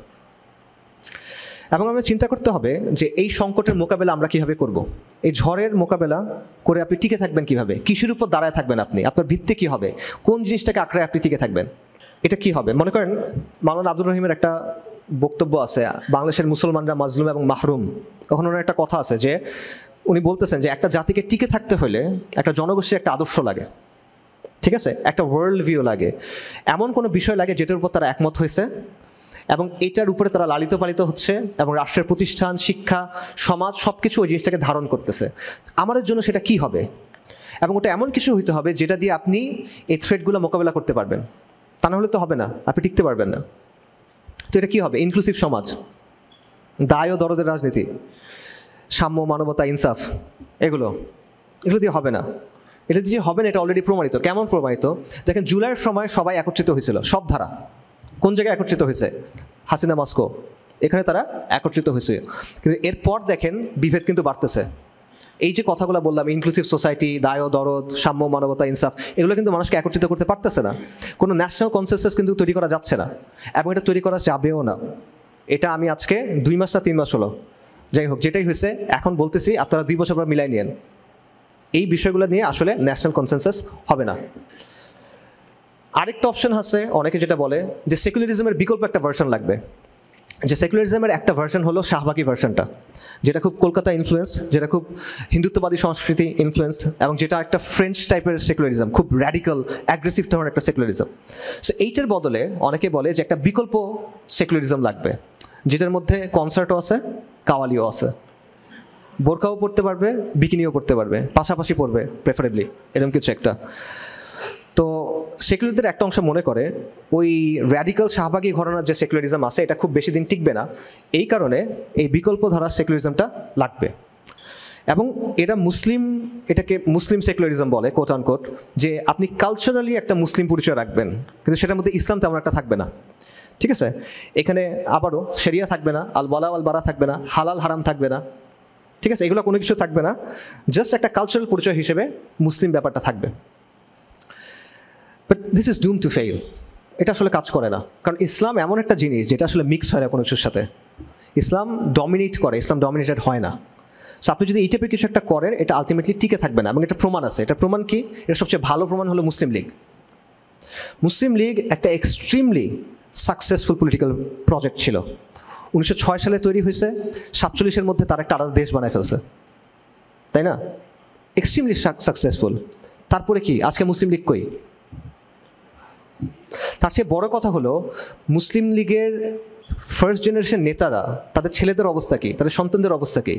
এবং আমরা চিন্তা করতে হবে যে এই সংকটের মোকাবেলা আমরা কীভাবে করব। এই ঝড়ের মোকাবেলা করে আপনি টিকে থাকবেন কীভাবে, কিসের উপর দাঁড়ায় থাকবেন আপনি, আপনার ভিত্তি কী হবে, কোন জিনিসটাকে আঁকড়ে আপনি টিকে থাকবেন, এটা কি হবে। মনে করেন মাওলানা আব্দুর রহিমের একটা বক্তব্য আছে, বাংলাদেশের মুসলমানরা মাজলুম এবং মাহরুম। তখন ওনার একটা কথা আছে যে উনি বলতেছেন যে একটা জাতিকে টিকে থাকতে হলে একটা জনগোষ্ঠীর একটা আদর্শ লাগে, ঠিক আছে, একটা ওয়ার্ল্ড ভিউ লাগে, এমন কোনো বিষয় লাগে যেটার উপর তারা একমত হয়েছে এবং এটার উপরে তারা লালিত পালিত হচ্ছে এবং রাষ্ট্রের প্রতিষ্ঠান, শিক্ষা, সমাজ সব কিছু ওই জিনিসটাকে ধারণ করতেছে। আমাদের জন্য সেটা কি হবে, এবং ওটা এমন কিছু হইতে হবে যেটা দিয়ে আপনি এই থ্রেটগুলো মোকাবেলা করতে পারবেন, তা নাহলে তো হবে না, আপনি টিকতে পারবেন না। তো এটা কী হবে? ইনক্লুসিভ সমাজ, দায় ও দরদের রাজনীতি, সাম্য, মানবতা, ইনসাফ, এগুলো দিয়ে হবে না। এটা দিয়ে হবে না, এটা অলরেডি প্রমাণিত। কেমন প্রমাণিত? দেখেন জুলাইয়ের সময় সবাই একত্রিত হয়েছিল, সব ধারা কোন জায়গায় একত্রিত হয়েছে? হাসিনা মস্কো, এখানে তারা একত্রিত হয়েছে। কিন্তু এরপর দেখেন বিভেদ কিন্তু বাড়তেছে। এই যে কথাগুলো বললাম, ইনক্লুসিভ সোসাইটি, দায় ও দরদ, সাম্য, মানবতা, ইনসাফ, এগুলো কিন্তু মানুষকে একত্রিত করতে পারতেছে না। কোনো ন্যাশনাল কনসেনসাস কিন্তু তৈরি করা যাচ্ছে না, এবং এটা তৈরি করা যাবেও না। এটা আমি আজকে 2 মাস না 3 মাস হলো, যাই হোক যেটাই হয়েছে, এখন বলতেছি আপনারা 2 বছর পর মিলাই নিয়েন। এই বিষয়গুলো নিয়ে আসলে ন্যাশনাল কনসেনসাস হবে না। আরেকটা অপশন আছে, অনেকে যেটা বলে যে সেকুলারিজমের বিকল্প একটা ভার্সন লাগবে। যে সেকুলারিজমের একটা ভার্সন হলো শাহবাগী ভার্সনটা, যেটা খুব কলকাতা ইনফ্লুয়েন্সড, যেটা খুব হিন্দুত্ববাদী সংস্কৃতি ইনফ্লুয়েন্সড, এবং যেটা একটা ফ্রেঞ্চ টাইপের সেকুলারিজম, খুব র্যাডিক্যাল অ্যাগ্রেসিভ ধরনের একটা সেকুলারিজম। সো এইটার বদলে অনেকে বলে যে একটা বিকল্প সেকুলারিজম লাগবে, যেটার মধ্যে কনসার্টও আছে, কাওয়ালিও আছে, বোরকাও পড়তে পারবে, বিকিনিও পড়তে পারবে, পাশাপাশি পড়বে প্রেফারেবলি, এরকম কিছু একটা। তো সেকুলারদের একটা অংশ মনে করে ওই র্যাডিক্যাল শাহবাগী ঘরানার যে সেকুলারিজম আছে এটা খুব বেশি দিন টিকবে না, এই কারণে এই বিকল্প ধারার সেকুলারিজমটা লাগবে। এবং এটাকে মুসলিম সেকুলারিজম বলে, কোট আনকোট, যে আপনি কালচারালি একটা মুসলিম পরিচয় রাখবেন, কিন্তু সেটার মধ্যে ইসলাম তেমন একটা থাকবে না, ঠিক আছে? এখানে আবারও শরিয়া থাকবে না, আল ওয়ালা ওয়াল বারা থাকবে না, হালাল হারাম থাকবে না, ঠিক আছে, এগুলো কোনো কিছু থাকবে না, জাস্ট একটা কালচারাল পরিচয় হিসেবে মুসলিম ব্যাপারটা থাকবে। But this is doom to fail, এটা আসলে কাজ করে না, কারণ ইসলাম এমন একটা জিনিস যেটা আসলে মিক্স হয় না কোনো কিছুর সাথে। ইসলাম ডমিনেট করে, ইসলাম ডমিনেটেড হয় না। সো আপনি যদি এই টাইপের কিছু একটা করেন, এটা আলটিমেটলি টিকে থাকবে না। এবং এটা প্রমাণ আছে। এটা প্রমাণ কি? এটা সবচেয়ে ভালো প্রমাণ হলো মুসলিম লীগ। মুসলিম লীগ একটা এক্সট্রিমলি সাকসেসফুল পলিটিক্যাল প্রজেক্ট ছিল। 1906 সালে তৈরি হয়েছে, 47-এর মধ্যে তার একটা আলাদা দেশ বানায় ফেলছে, তাই না? Extremely successful. তারপরে কি আজকে মুসলিম লীগ কই? তার চেয়ে বড় কথা হলো মুসলিম লীগের ফার্স্ট জেনারেশন নেতারা, তাদের ছেলেদের অবস্থা কী, তাদের সন্তানদের অবস্থা কী?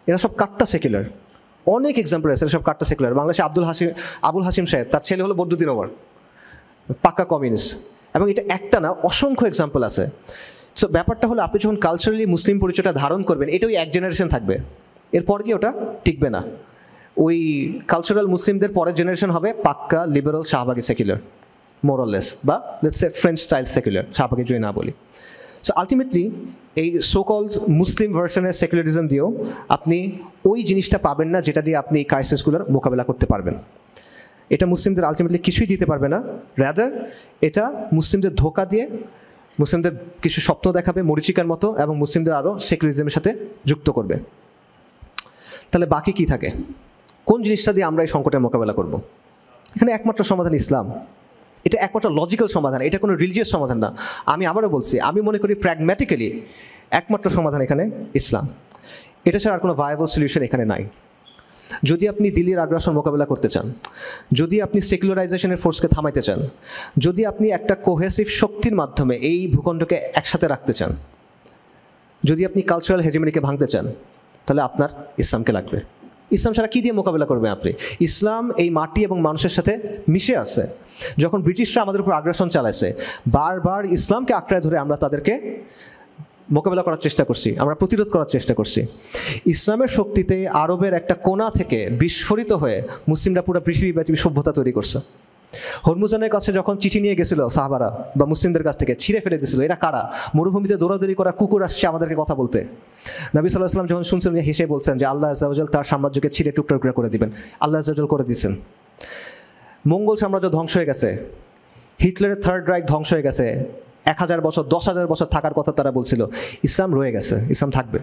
এরা সব কাট্টা সেকুলার, অনেক এক্সাম্পল আছে, সব কাটটা সেকুলার। বাংলাদেশে আবুল হাসিম সাহেব, তার ছেলে হলো বদরুদ্দিন ওমর, পাক্কা কমিউনিস্ট। এবং এটা একটা না, অসংখ্য এক্সাম্পল আছে। সো ব্যাপারটা হলো, আপনি যখন কালচারালি মুসলিম পরিচয়টা ধারণ করবেন, এটা ওই এক জেনারেশন থাকবে, এরপর গিয়ে ওটা টিকবে না। ওই কালচারাল মুসলিমদের পরের জেনারেশন হবে পাক্কা লিবারাল শাহবাগী সেকুলার, মোরাললেস, বা let's say French style secular, শাহবাগী যদি না বলি। সো আলটিমেটলি এই সো কল্ড মুসলিম ভার্সনের সেকুলারিজম দিয়েও আপনি ওই জিনিসটা পাবেন না যেটা দিয়ে আপনি এই ক্রাইসিসগুলোর মোকাবেলা করতে পারবেন। এটা মুসলিমদের আলটিমেটলি কিছুই দিতে পারবে না, রাদার এটা মুসলিমদের ধোঁকা দিয়ে মুসলিমদের কিছু স্বপ্ন দেখাবে মরিচিকার মতো, এবং মুসলিমদের আরও সেকুলারিজমের সাথে যুক্ত করবে। তাহলে বাকি কি থাকে? কোন জিনিসটা দিয়ে আমরা এই সংকটের মোকাবেলা করব? এখানে একমাত্র সমাধান ইসলাম। এটা একমাত্র লজিক্যাল সমাধান, এটা কোনো রিলিজিয়াস সমাধান না। আমি আবারও বলছি, আমি মনে করি প্র্যাগম্যাটিক্যালি একমাত্র সমাধান এখানে ইসলাম। এটা ছাড়া আর কোনো ভায়াবল সলিউশন এখানে নাই। যদি আপনি দিল্লির আগ্রাসন মোকাবেলা করতে চান, যদি আপনি সেকুলারাইজেশনের ফোর্সকে থামাইতে চান, যদি আপনি একটা কোহেসিভ শক্তির মাধ্যমে এই ভূখণ্ডকে একসাথে রাখতে চান, যদি আপনি কালচারাল হেজিমনিকে ভাঙতে চান, তাহলে আপনার ইসলামকে লাগবে। ইসলাম ছাড়া কী দিয়ে মোকাবেলা করবেন আপনি? ইসলাম এই মাটি এবং মানুষের সাথে মিশে আছে। যখন ব্রিটিশরা আমাদের উপর আগ্রাসন চালাইছে, বারবার ইসলামকে আঁকড়ায় ধরে আমরা তাদেরকে মোকাবেলা করার চেষ্টা করছি, আমরা প্রতিরোধ করার চেষ্টা করছি। ইসলামের শক্তিতে আরবের একটা কোণা থেকে বিস্ফোরিত হয়ে মুসলিমরা পুরো পৃথিবীব্যাপী সভ্যতা তৈরি করছে। হরমুজানের কাছে যখন চিঠি নিয়ে গেছিল সাহাবারা, বা মুসলিমদের কাছ থেকে ছিঁড়ে ফেলে দিয়েছিল, এরা কারা? মরুভূমিতে দৌড়াদৌড়ি করা কুকুর আসছে আমাদেরকে কথা বলতে। নবী সাল্লাল্লাহু আলাইহি ওয়াসাল্লাম যখন শুনছিলেন, হেসে বলছেন যে আল্লাহ আযজা ওয়া জাল তার সাম্রাজ্যকে ছিঁড়ে টুকরা টুকরা করে দিবেন। আল্লাহ আযজা ওয়া জাল করে দিচ্ছেন। মঙ্গল সাম্রাজ্য ধ্বংস হয়ে গেছে, হিটলারের থার্ড রাইখ ধ্বংস হয়ে গেছে। 1000 বছর 10,000 বছর থাকার কথা তারা বলছিল, ইসলাম রয়ে গেছে, ইসলাম থাকবে।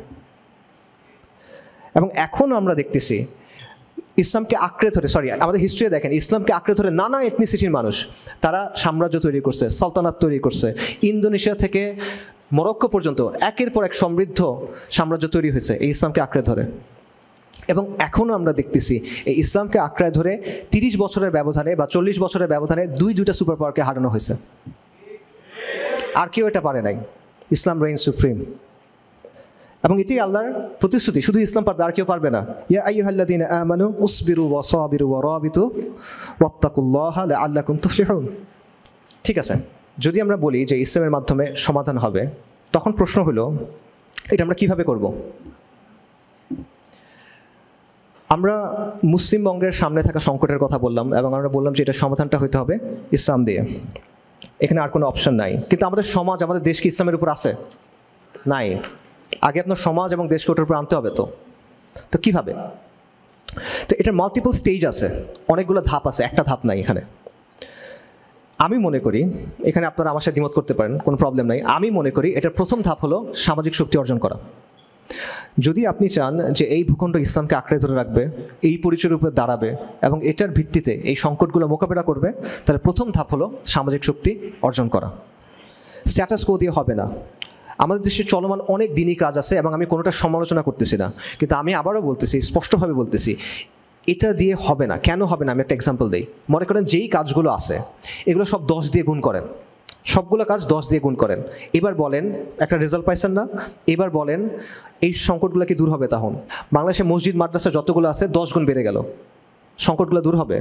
এবং এখনও আমরা দেখতেছি ইসলামকে আঁকড়ে ধরে, আমাদের হিস্ট্রি দেখেন, ইসলামকে আঁকড়ে ধরে নানা এথনিসিটির মানুষ তারা সাম্রাজ্য তৈরি করছে, সালতানাত তৈরি করছে। ইন্দোনেশিয়া থেকে মরক্কো পর্যন্ত একের পর এক সমৃদ্ধ সাম্রাজ্য তৈরি হয়েছে এই ইসলামকে আঁকড়ে ধরে। এবং এখনও আমরা দেখতেছি এই ইসলামকে আঁকড়ায় ধরে 30 বছরের ব্যবধানে বা 40 বছরের ব্যবধানে দুইটা সুপার পাওয়ারকে হারানো হয়েছে। আর কেউ এটা পারে নাই। ইসলাম রেইন সুপ্রিম। এবং এটি আল্লাহর প্রতিশ্রুতি, শুধু ইসলাম পারবে, আর কেউ পারবে না। ইয়া আইয়ুহাল্লাযীনা আমানু উসবিরু ওয়া সাবিরু ওয়া রাবিতু ওয়াত্তাকুল্লাহা লাআল্লাকুম তুফলিহুন। ঠিক আছে, যদি আমরা বলি যে ইসলামের মাধ্যমে সমাধান হবে, তখন প্রশ্ন হলো এটা আমরা কিভাবে করব? আমরা মুসলিম বঙ্গের সামনে থাকা সংকটের কথা বললাম, এবং আমরা বললাম যে এটা সমাধানটা হইতে হবে ইসলাম দিয়ে, এখানে আর কোনো অপশন নাই। কিন্তু আমাদের সমাজ, আমাদের দেশ কি ইসলামের উপর আছে? নাই। আগে আপনার সমাজ এবং দেশকে ওটার উপর আনতে হবে। তো কীভাবে? তো এটার মাল্টিপল স্টেজ আছে, অনেকগুলো ধাপ আছে, একটা ধাপ নাই এখানে। আমি মনে করি, এখানে আপনারা আমার সাথে দ্বিমত করতে পারেন, কোনো প্রবলেম নাই। আমি মনে করি এটার প্রথম ধাপ হলো সামাজিক শক্তি অর্জন করা। যদি আপনি চান যে এই ভূখণ্ড ইসলামকে আঁকড়ে ধরে রাখবে, এই পরিচয়ের উপরে দাঁড়াবে এবং এটার ভিত্তিতে এই সংকটগুলো মোকাবেলা করবে, তাহলে প্রথম ধাপ হলো সামাজিক শক্তি অর্জন করা। স্ট্যাটাস কো দিয়ে হবে না। আমাদের দেশে চলমান অনেক দিনই কাজ আছে, এবং আমি কোনোটা সমালোচনা করতেছি না, কিন্তু আমি আবারও বলতেছি, স্পষ্টভাবে বলতেছি, এটা দিয়ে হবে না। কেন হবে না? আমি একটা এক্সাম্পল দিই। মনে করেন যেই কাজগুলো আছে এগুলো সব 10 দিয়ে গুণ করেন, সবগুলো কাজ 10 দিয়ে গুণ করেন। এবার বলেন একটা রেজাল্ট পাইছেন না? এবার বলেন এই সংকটগুলো কি দূর হবে? তখন বাংলাদেশে মসজিদ মাদ্রাসা যতগুলো আছে 10 গুণ বেড়ে গেল, সংকটগুলো দূর হবে?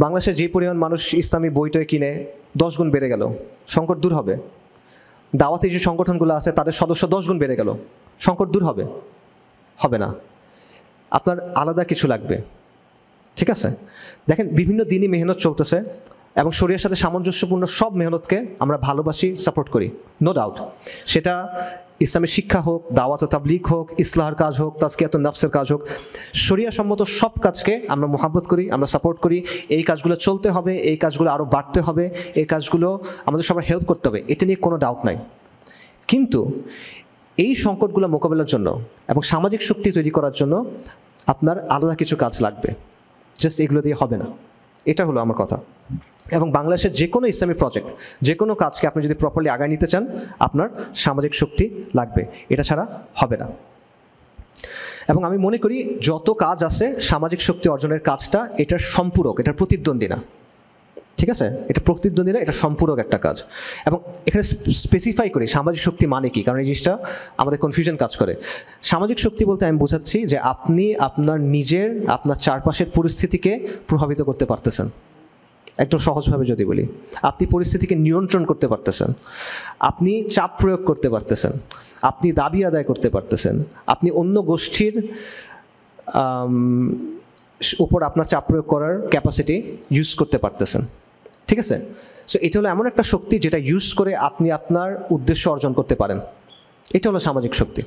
বাংলাদেশে যে পরিমাণ মানুষ ইসলামী বইটই কিনে 10 গুণ বেড়ে গেল, সংকট দূর হবে? দাওয়াতি যে সংগঠনগুলো আছে তাদের সদস্য 10 গুণ বেড়ে গেল, সংকট দূর হবে? হবে না। আপনার আলাদা কিছু লাগবে। ঠিক আছে, দেখেন বিভিন্ন দিনই মেহনত চলতেছে, এবং শরীরের সাথে সামঞ্জস্যপূর্ণ সব মেহনতকে আমরা ভালোবাসি, সাপোর্ট করি, নো ডাউট। সেটা ইসলামের শিক্ষা হোক, দাওয়াত ও তাবলীগ হোক, ইসলাহের কাজ হোক, তাজকিয়াতুন নাফসের কাজ হোক, শরিয়া সম্মত সব কাজকে আমরা মোহাব্বত করি, আমরা সাপোর্ট করি। এই কাজগুলো চলতে হবে, এই কাজগুলো আরও বাড়তে হবে, এই কাজগুলো আমাদের সবার হেল্প করতে হবে, এটা নিয়ে কোনো ডাউট নাই। কিন্তু এই সংকটগুলো মোকাবেলার জন্য এবং সামাজিক শক্তি তৈরি করার জন্য আপনার আলাদা কিছু কাজ লাগবে, জাস্ট এগুলো দিয়ে হবে না। এটা হলো আমার কথা। এবং বাংলাদেশের যে কোনো ইসলামী প্রজেক্ট, যে কোনো কাজকে আপনি যদি প্রপারলি আগায় নিতে চান, আপনার সামাজিক শক্তি লাগবে, এটা ছাড়া হবে না। এবং আমি মনে করি যত কাজ আছে সামাজিক শক্তি অর্জনের কাজটা এটার সম্পূরক, এটার প্রতিদ্বন্দ্বী না। ঠিক আছে, এটা প্রতিদ্বন্দ্বী না, এটা সম্পূরক একটা কাজ। এবং এখানে স্পেসিফাই করি সামাজিক শক্তি মানে কি, কারণ এই জিনিসটা আমাদের কনফিউশন কাজ করে। সামাজিক শক্তি বলতে আমি বোঝাচ্ছি যে আপনি আপনার নিজের, আপনার চারপাশের পরিস্থিতিকে প্রভাবিত করতে পারতেছেন। একদম সহজভাবে যদি বলি, আপনি পরিস্থিতিকে নিয়ন্ত্রণ করতে পারতেছেন, আপনি চাপ প্রয়োগ করতে পারতেছেন, আপনি দাবি আদায় করতে পারতেছেন, আপনি অন্য গোষ্ঠীর উপর আপনার চাপ প্রয়োগ করার ক্যাপাসিটি ইউজ করতে পারতেছেন। ঠিক আছে, সো এটা হলো এমন একটা শক্তি যেটা ইউজ করে আপনি আপনার উদ্দেশ্য অর্জন করতে পারেন। এটা হলো সামাজিক শক্তি।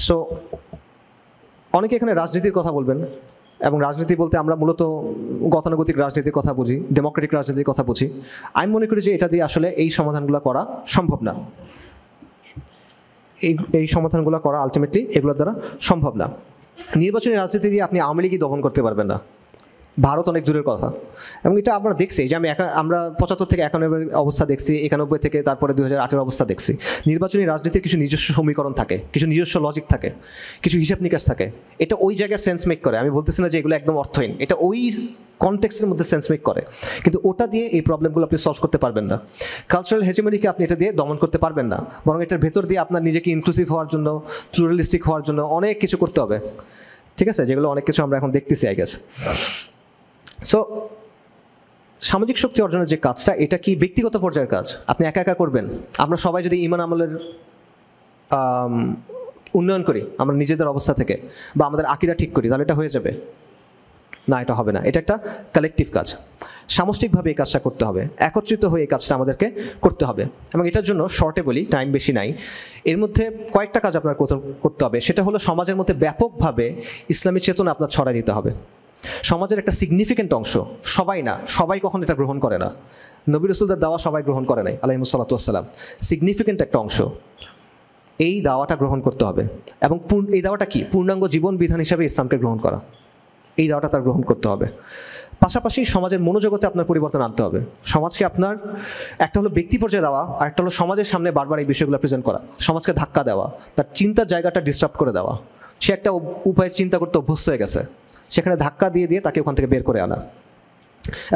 সো অনেকে এখানে রাজনীতির কথা বলবেন, এবং রাজনীতি বলতে আমরা মূলত গতানুগতিক রাজনীতির কথা বুঝি, ডেমোক্রেটিক রাজনীতির কথা বুঝি। আমি মনে করি যে এটা দিয়ে আসলে এই সমাধানগুলো করা সম্ভব না। এই সমাধানগুলো করা আলটিমেটলি এগুলোর দ্বারা সম্ভব না। নির্বাচনী রাজনীতি দিয়ে আপনি আওয়ামী লীগই দমন করতে পারবেন না, ভারত অনেক দূরের কথা। এবং এটা আমরা দেখছি যে আমরা 75 থেকে 91 অবস্থা দেখছি, 91 থেকে তারপরে 2008 অবস্থা দেখছি। নির্বাচনী রাজনীতির কিছু নিজস্ব সমীকরণ থাকে, কিছু নিজস্ব লজিক থাকে, কিছু হিসাব নিকাশ থাকে। এটা ওই জায়গায় সেন্স মেক করে। আমি বলতেছি না যে এগুলো একদম অর্থহীন, এটা ওই কনটেক্সটের মধ্যে সেন্স মেক করে, কিন্তু ওটা দিয়ে এই প্রবলেমগুলো আপনি সলভ করতে পারবেন না। কালচারাল হেজেমনিকে আপনি এটা দিয়ে দমন করতে পারবেন না, বরং এটার ভেতর দিয়ে আপনার নিজেকে ইনক্লুসিভ হওয়ার জন্য, প্লুরালিস্টিক হওয়ার জন্য অনেক কিছু করতে হবে। ঠিক আছে, যেগুলো অনেক কিছু আমরা এখন দেখতেছি আই গেস। সো সামাজিক শক্তি অর্জনের যে কাজটা, এটা কি ব্যক্তিগত পর্যায়ের কাজ, আপনি একা একা করবেন? আমরা সবাই যদি ঈমান আমলের উন্নয়ন করি আমরা নিজেদের অবস্থা থেকে, বা আমাদের আকীদা ঠিক করি, তাহলে এটা হয়ে যাবে না? এটা হবে না। এটা একটা কালেকটিভ কাজ, সামষ্টিকভাবে এই কাজটা করতে হবে, একত্রিত হয়ে এই কাজটা আমাদেরকে করতে হবে। এবং এটার জন্য শর্টে বলি, টাইম বেশি নাই, এর মধ্যে কয়েকটা কাজ আপনার করতে হবে। সেটা হলো সমাজের মধ্যে ব্যাপকভাবে ইসলামী চেতনা আপনার ছড়াই দিতে হবে। সমাজের একটা সিগনিফিক্যান্ট অংশ, সবাই না, সবাই কখন এটা গ্রহণ করে না, নবী রাসূলদের দাওয়া সবাই গ্রহণ করে নাই আলাইহিস সালাতু ওয়াস সালাম, সিগনিফিক্যান্ট একটা অংশ এই দাওয়াটা গ্রহণ করতে হবে। এবং এই দাওয়াটা কি? পূর্ণাঙ্গ জীবন বিধান হিসাবে ইসলামকে গ্রহণ করা, এই দাওয়াটা তার গ্রহণ করতে হবে। পাশাপাশি সমাজের মনোজগতে আপনার পরিবর্তন আনতে হবে। সমাজকে আপনার একটা হলো ব্যক্তি পর্যায়ে দেওয়া, আর একটা হলো সমাজের সামনে বারবার এই বিষয়গুলো প্রেজেন্ট করা, সমাজকে ধাক্কা দেওয়া, তার চিন্তার জায়গাটা ডিস্টার্ব করে দেওয়া। সে একটা উপায়ে চিন্তা করতে অভ্যস্ত হয়ে গেছে, সেখানে ধাক্কা দিয়ে দিয়ে তাকে ওখান থেকে বের করে আনা।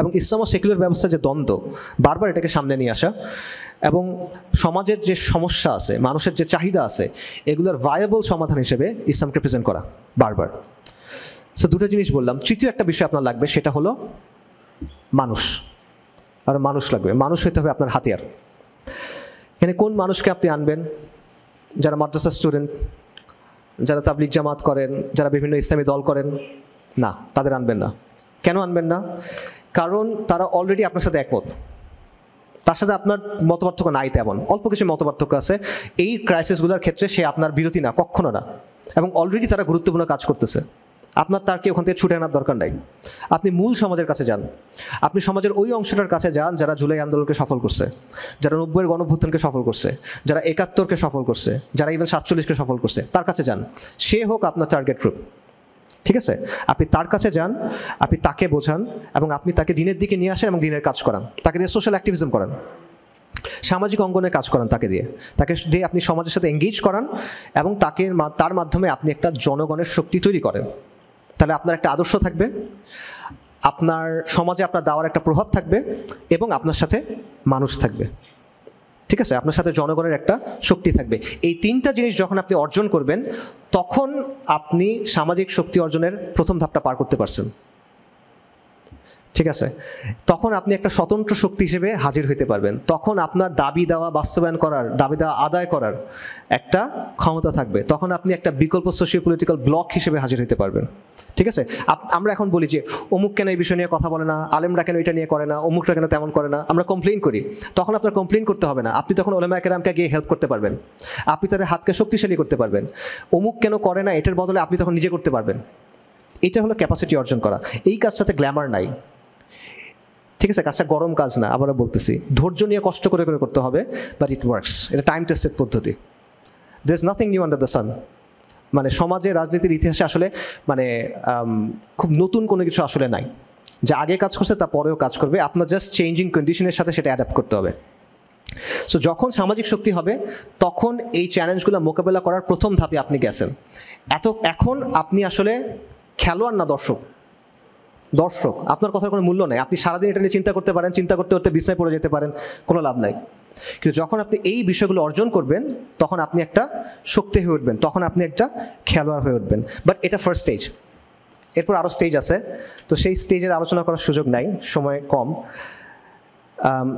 এবং ইসলাম ও সেকুলার ব্যবস্থার যে দ্বন্দ্ব, বারবার এটাকে সামনে নিয়ে আসা, এবং সমাজের যে সমস্যা আছে, মানুষের যে চাহিদা আছে, এগুলোর ভায়াবল সমাধান হিসেবে ইসলামকে প্রেজেন্ট করা বারবার। সো দুটো জিনিস বললাম। তৃতীয় একটা বিষয় আপনার লাগবে, সেটা হলো মানুষ। আর মানুষ লাগবে, মানুষ হইতে হবে আপনার হাতিয়ার। এখানে কোন মানুষকে আপনি আনবেন? যারা মাদ্রাসা স্টুডেন্ট, যারা তাবলিগ জামাত করেন, যারা বিভিন্ন ইসলামী দল করেন, না, তাদের আনবেন না। কেন আনবেন না? কারণ তারা অলরেডি আপনার সাথে একমত, তার সাথে আপনার মতপার্থক্য নাই, তেমন অল্প কিছু মতপার্থক্য আছে। এই ক্রাইসিসগুলোর ক্ষেত্রে সে আপনার বিরতি না, কখনো না। এবং অলরেডি তারা গুরুত্বপূর্ণ কাজ করতেছে, আপনার তারকে ওখান থেকে ছুটে আনার দরকার নাই। আপনি মূল সমাজের কাছে যান, আপনি সমাজের ওই অংশটার কাছে যান যারা জুলাই আন্দোলনকে সফল করছে, যারা 90-এর গণঅভ্যুত্থানকে সফল করছে, যারা 71-কে সফল করছে, যারা ইভেন 47-কে সফল করছে, তার কাছে যান। সে হোক আপনার টার্গেট গ্রুপ, ঠিক আছে? আপনি তার কাছে যান, আপনি তাকে বোঝান, এবং আপনি তাকে দিনের দিকে নিয়ে আসেন এবং দিনের কাজ করান, তাকে দিয়ে সোশ্যাল অ্যাক্টিভিজম করান, সামাজিক অঙ্গনে কাজ করান, তাকে দিয়ে আপনি সমাজের সাথে এঙ্গেজ করান, এবং তার মাধ্যমে আপনি একটা জনগণের শক্তি তৈরি করেন। তাহলে আপনার একটা আদর্শ থাকবে, আপনার সমাজে আপনার দাওয়ার একটা প্রভাব থাকবে, এবং আপনার সাথে মানুষ থাকবে, ঠিক আছে? আপনার সাথে জনগণের একটা শক্তি থাকবে। এই তিনটা জিনিস যখন আপনি অর্জন করবেন, তখন আপনি সামাজিক শক্তি অর্জনের প্রথম ধাপটা পার করতে পারছেন, ঠিক আছে? তখন আপনি একটা স্বতন্ত্র শক্তি হিসেবে হাজির হইতে পারবেন। তখন আপনার দাবি দেওয়া বাস্তবায়ন করার, দাবি দেওয়া আদায় করার একটা ক্ষমতা থাকবে। তখন আপনি একটা বিকল্প সোশিও পলিটিক্যাল ব্লক হিসেবে হাজির হইতে পারবেন, ঠিক আছে? আমরা এখন বলি যে অমুক কেন এই বিষয় নিয়ে কথা বলে না, আলেমরা কেন এটা নিয়ে করে না, অমুকরা কেন তেমন করে না, আমরা কমপ্লেইন করি। তখন আপনার কমপ্লেইন করতে হবে না, আপনি তখন উলামায়ে কেরামকে গিয়ে হেল্প করতে পারবেন, আপনি তাদের হাতকে শক্তিশালী করতে পারবেন। অমুক কেন করে না এটার বদলে আপনি তখন নিজে করতে পারবেন। এটা হলো ক্যাপাসিটি অর্জন করা। এই কাজটাতে গ্ল্যামার নাই, ঠিক আছে? কাজটা গরম কাজ না, আবারও বলতেছি, ধৈর্য নিয়ে কষ্ট করে করে করতে হবে, বাট ইট ওয়ার্কস। এটা টাইম টেস্টেড পদ্ধতি। There is nothing new under the sun. মানে সমাজে, রাজনীতির ইতিহাসে আসলে মানে খুব নতুন কোনো কিছু আসলে নাই। যা আগে কাজ করছে তা পরেও কাজ করবে, আপনার জাস্ট চেঞ্জিং কন্ডিশনের সাথে সেটা অ্যাডাপ্ট করতে হবে। সো যখন সামাজিক শক্তি হবে, তখন এই চ্যালেঞ্জগুলো মোকাবেলা করার প্রথম ধাপে আপনি গেছেন। এখন আপনি আসলে খেলোয়াড় না দর্শক, দর্শক, আপনার কথার কোনো মূল্য নেই। আপনি সারাদিন এটা নিয়ে চিন্তা করতে পারেন, চিন্তা করতে করতে বিছনায় পড়ে যেতে পারেন, কোনো লাভ নাই। কিন্তু যখন আপনি এই বিষয়গুলো অর্জন করবেন তখন আপনি একটা শক্তি হয়ে উঠবেন, তখন আপনি একটা খেলোয়াড় হয়ে উঠবেন। বাট এটা ফার্স্ট স্টেজ, এরপর আরও স্টেজ আছে, তো সেই স্টেজের আলোচনা করার সুযোগ নাই, সময় কম।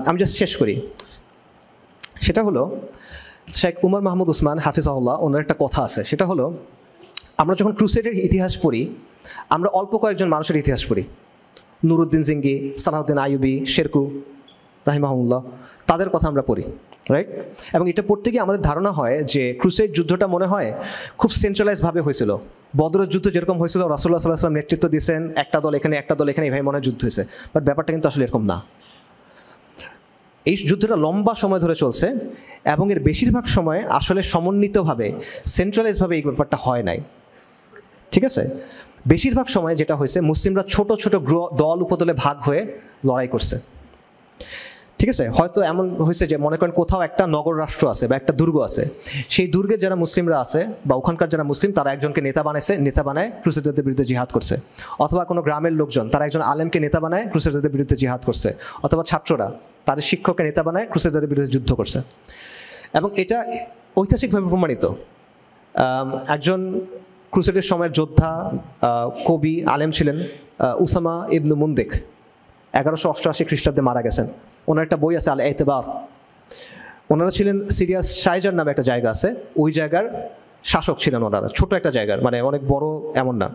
আমি জাস্ট শেষ করি। সেটা হলো শেখ উমর মাহমুদ উসমান হাফিজাহুল্লাহ, ওনার একটা কথা আছে, সেটা হলো আমরা যখন ক্রুসেডের ইতিহাস পড়ি আমরা অল্প কয়েকজন মানুষের ইতিহাস পড়ি, নুরুদ্দিন জিঙ্গি, সালাহুদ্দিন আইয়ুবী, শেরকু রাহিমাহুল্লাহ, তাদের কথা আমরা পড়ি, রাইট? এবং এটা পড়তে গিয়ে আমাদের ধারণা হয় যে ক্রুসেড যুদ্ধটা মনে হয় খুব সেন্ট্রালাইজভাবে হয়েছিল। বদরের যুদ্ধ যেরকম হয়েছিল, রাসূলুল্লাহ সাল্লাল্লাহু আলাইহি ওয়াসাল্লাম নেতৃত্ব দিয়েছেন, একটা দল এখানে একটা দল এখানে, এইভাবে মনে হয় যুদ্ধ হয়েছে। বাট ব্যাপারটা কিন্তু আসলে এরকম না। এই যুদ্ধটা লম্বা সময় ধরে চলছে এবং এর বেশিরভাগ সময় আসলে সমন্বিতভাবে, সেন্ট্রালাইজভাবে এই ব্যাপারটা হয় নাই, ঠিক আছে? বেশিরভাগ সময় যেটা হয়েছে, মুসলিমরা ছোট ছোট দল উপদলে ভাগ হয়ে লড়াই করছে, ঠিক আছে? হয়তো এমন হয়েছে যে মনে করেন কোথাও একটা নগর রাষ্ট্র আছে বা একটা দুর্গ আছে, সেই দুর্গের যারা মুসলিমরা আছে বা ওখানকার যারা মুসলিম তারা একজনকে নেতা বানাইছে, নেতা বানায় ক্রুসেডারদের বিরুদ্ধে জিহাদ করছে। অথবা কোনো গ্রামের লোকজন তারা একজন আলেমকে নেতা বানায় ক্রুসেডারদের বিরুদ্ধে জিহাদ করছে। অথবা ছাত্ররা তাদের শিক্ষককে নেতা বানায় ক্রুসেডারদের বিরুদ্ধে যুদ্ধ করছে। এবং এটা ঐতিহাসিকভাবে প্রমাণিত। একজন ক্রুসেডের সময়ের যোদ্ধা, কবি, আলেম ছিলেন উসামা ইবনু মুন্দিক, 1188 খ্রিস্টাব্দে মারা গেছেন। ওনার একটা বই আছে আল এতেবার। ওনারা ছিলেন সিরিয়াস শাইজার নামে একটা জায়গা আছে, ওই জায়গার শাসক ছিলেন ওনারা, ছোট একটা জায়গার, মানে অনেক বড় এমন না।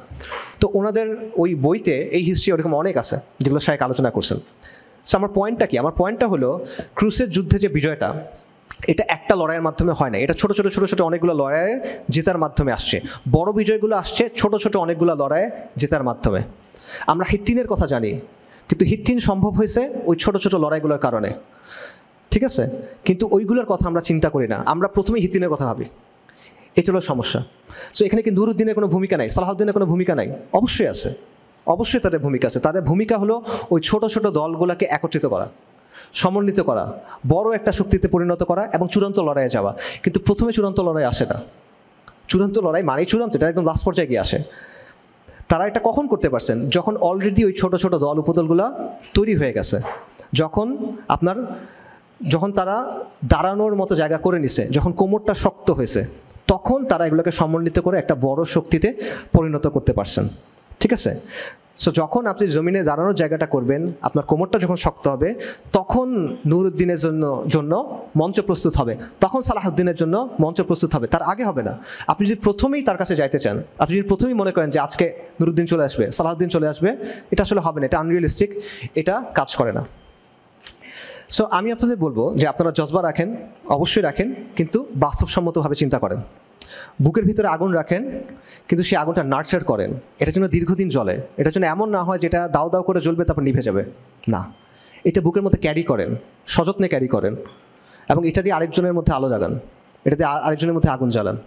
তো ওনাদের ওই বইতে এই হিস্ট্রি ওরকম অনেক আছে যেগুলো শাইখ আলোচনা করছেন। সো আমার পয়েন্টটা কি? আমার পয়েন্টটা হলো ক্রুসের যুদ্ধে যে বিজয়টা, এটা একটা লড়াইয়ের মাধ্যমে হয় না, এটা ছোট ছোট ছোট ছোট অনেকগুলো লড়াইয়ে জেতার মাধ্যমে আসছে। বড় বিজয়গুলো আসছে ছোট ছোট অনেকগুলো লড়াইয়ে জেতার মাধ্যমে। আমরা হিত্তিনের কথা জানি, কিন্তু হিত্তিন সম্ভব হয়েছে ওই ছোট ছোট লড়াইগুলোর কারণে, ঠিক আছে? কিন্তু ওইগুলোর কথা আমরা চিন্তা করি না, আমরা প্রথমেই হিত্তিনের কথা ভাবি। এটা হলো সমস্যা। সো এখানে কি নুরুদ্দিনের কোনো ভূমিকা নাই, সালাহুদ্দিনের কোনো ভূমিকা নাই? অবশ্যই আছে, অবশ্যই তাদের ভূমিকা আছে। তাদের ভূমিকা হলো ওই ছোট ছোট দলগুলোকে একত্রিত করা, সমন্বিত করা, বড় একটা শক্তিতে পরিণত করা এবং চূড়ান্ত লড়াইয়ে যাওয়া। কিন্তু প্রথমে চূড়ান্ত লড়াই আসে না। চূড়ান্ত লড়াই মানেই চূড়ান্ত, এটা একদম লাস্ট পর্যায়ে গিয়ে আসে। তারা এটা কখন করতে পারছেন? যখন অলরেডি ওই ছোট ছোট দল উপদলগুলো তৈরি হয়ে গেছে, যখন তারা দাঁড়ানোর মতো জায়গা করে নিছে, যখন কোমরটা শক্ত হয়েছে, তখন তারা এগুলোকে সমন্বিত করে একটা বড় শক্তিতে পরিণত করতে পারছেন, ঠিক আছে? সো যখন আপনি জমিনে দাঁড়ানোর জায়গাটা করবেন, আপনার কোমরটা যখন শক্ত হবে, তখন নুরুদ্দিনের জন্য মঞ্চ প্রস্তুত হবে, তখন সালাহুদ্দিনের জন্য মঞ্চ প্রস্তুত হবে, তার আগে হবে না। আপনি যদি প্রথমেই তার কাছে যাইতে চান, আপনি যদি প্রথমেই মনে করেন যে আজকে নুরুদ্দিন চলে আসবে, সালাহুদ্দিন চলে আসবে, এটা আসলে হবে না, এটা আনরিয়েলিস্টিক, এটা কাজ করে না। সো আমি আপনাদের বলবো যে আপনারা জজবা রাখেন, অবশ্যই রাখেন, কিন্তু বাস্তবসম্মতভাবে চিন্তা করেন। বুকের ভিতরে আগুন রাখেন, কিন্তু সেই আগুনটা নার্চার করেন, এটার জন্য দীর্ঘদিন জ্বলে। এটার জন্য এমন না হয় যেটা দাও দাও করে জ্বলবে তারপর নিভে যাবে, না, এটা বুকের মধ্যে ক্যারি করেন, সযত্নে ক্যারি করেন, এবং এটা দিয়ে আরেকজনের মধ্যে আলো জাগান, এটা দিয়ে আরেকজনের মধ্যে আগুন জ্বালান,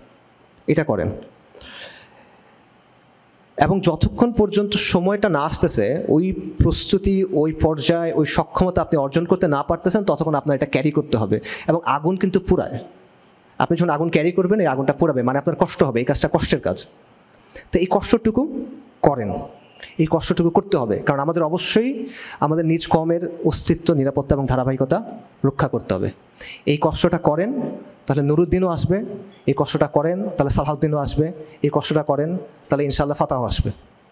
এটা করেন। এবং যতক্ষণ পর্যন্ত সময়টা না আসতেছে, ওই প্রস্তুতি, ওই পর্যায়ে, ওই সক্ষমতা আপনি অর্জন করতে না পারতেছেন, ততক্ষণ আপনার এটা ক্যারি করতে হবে। এবং আগুন কিন্তু পুরায়, আপনি যখন আগুন ক্যারি করবেন এই আগুনটা পুরাবে, মানে আপনার কষ্ট হবে, এই কাজটা কষ্টের কাজ। তো এই কষ্টটুকু করেন, এই কষ্টটুকু করতে হবে, কারণ আমাদের অবশ্যই আমাদের নিজ কমের অস্তিত্ব, নিরাপত্তা এবং ধারাবাহিকতা রক্ষা করতে হবে। এই কষ্টটা করেন, তাহলে নুরুদ্দিনও আসবে। এই কষ্টটা করেন, তাহলে সালাহুদ্দিনও আসবে। এই কষ্টটা করেন, তাহলে ইনশাআল্লাহ ফাতাহও আসবে।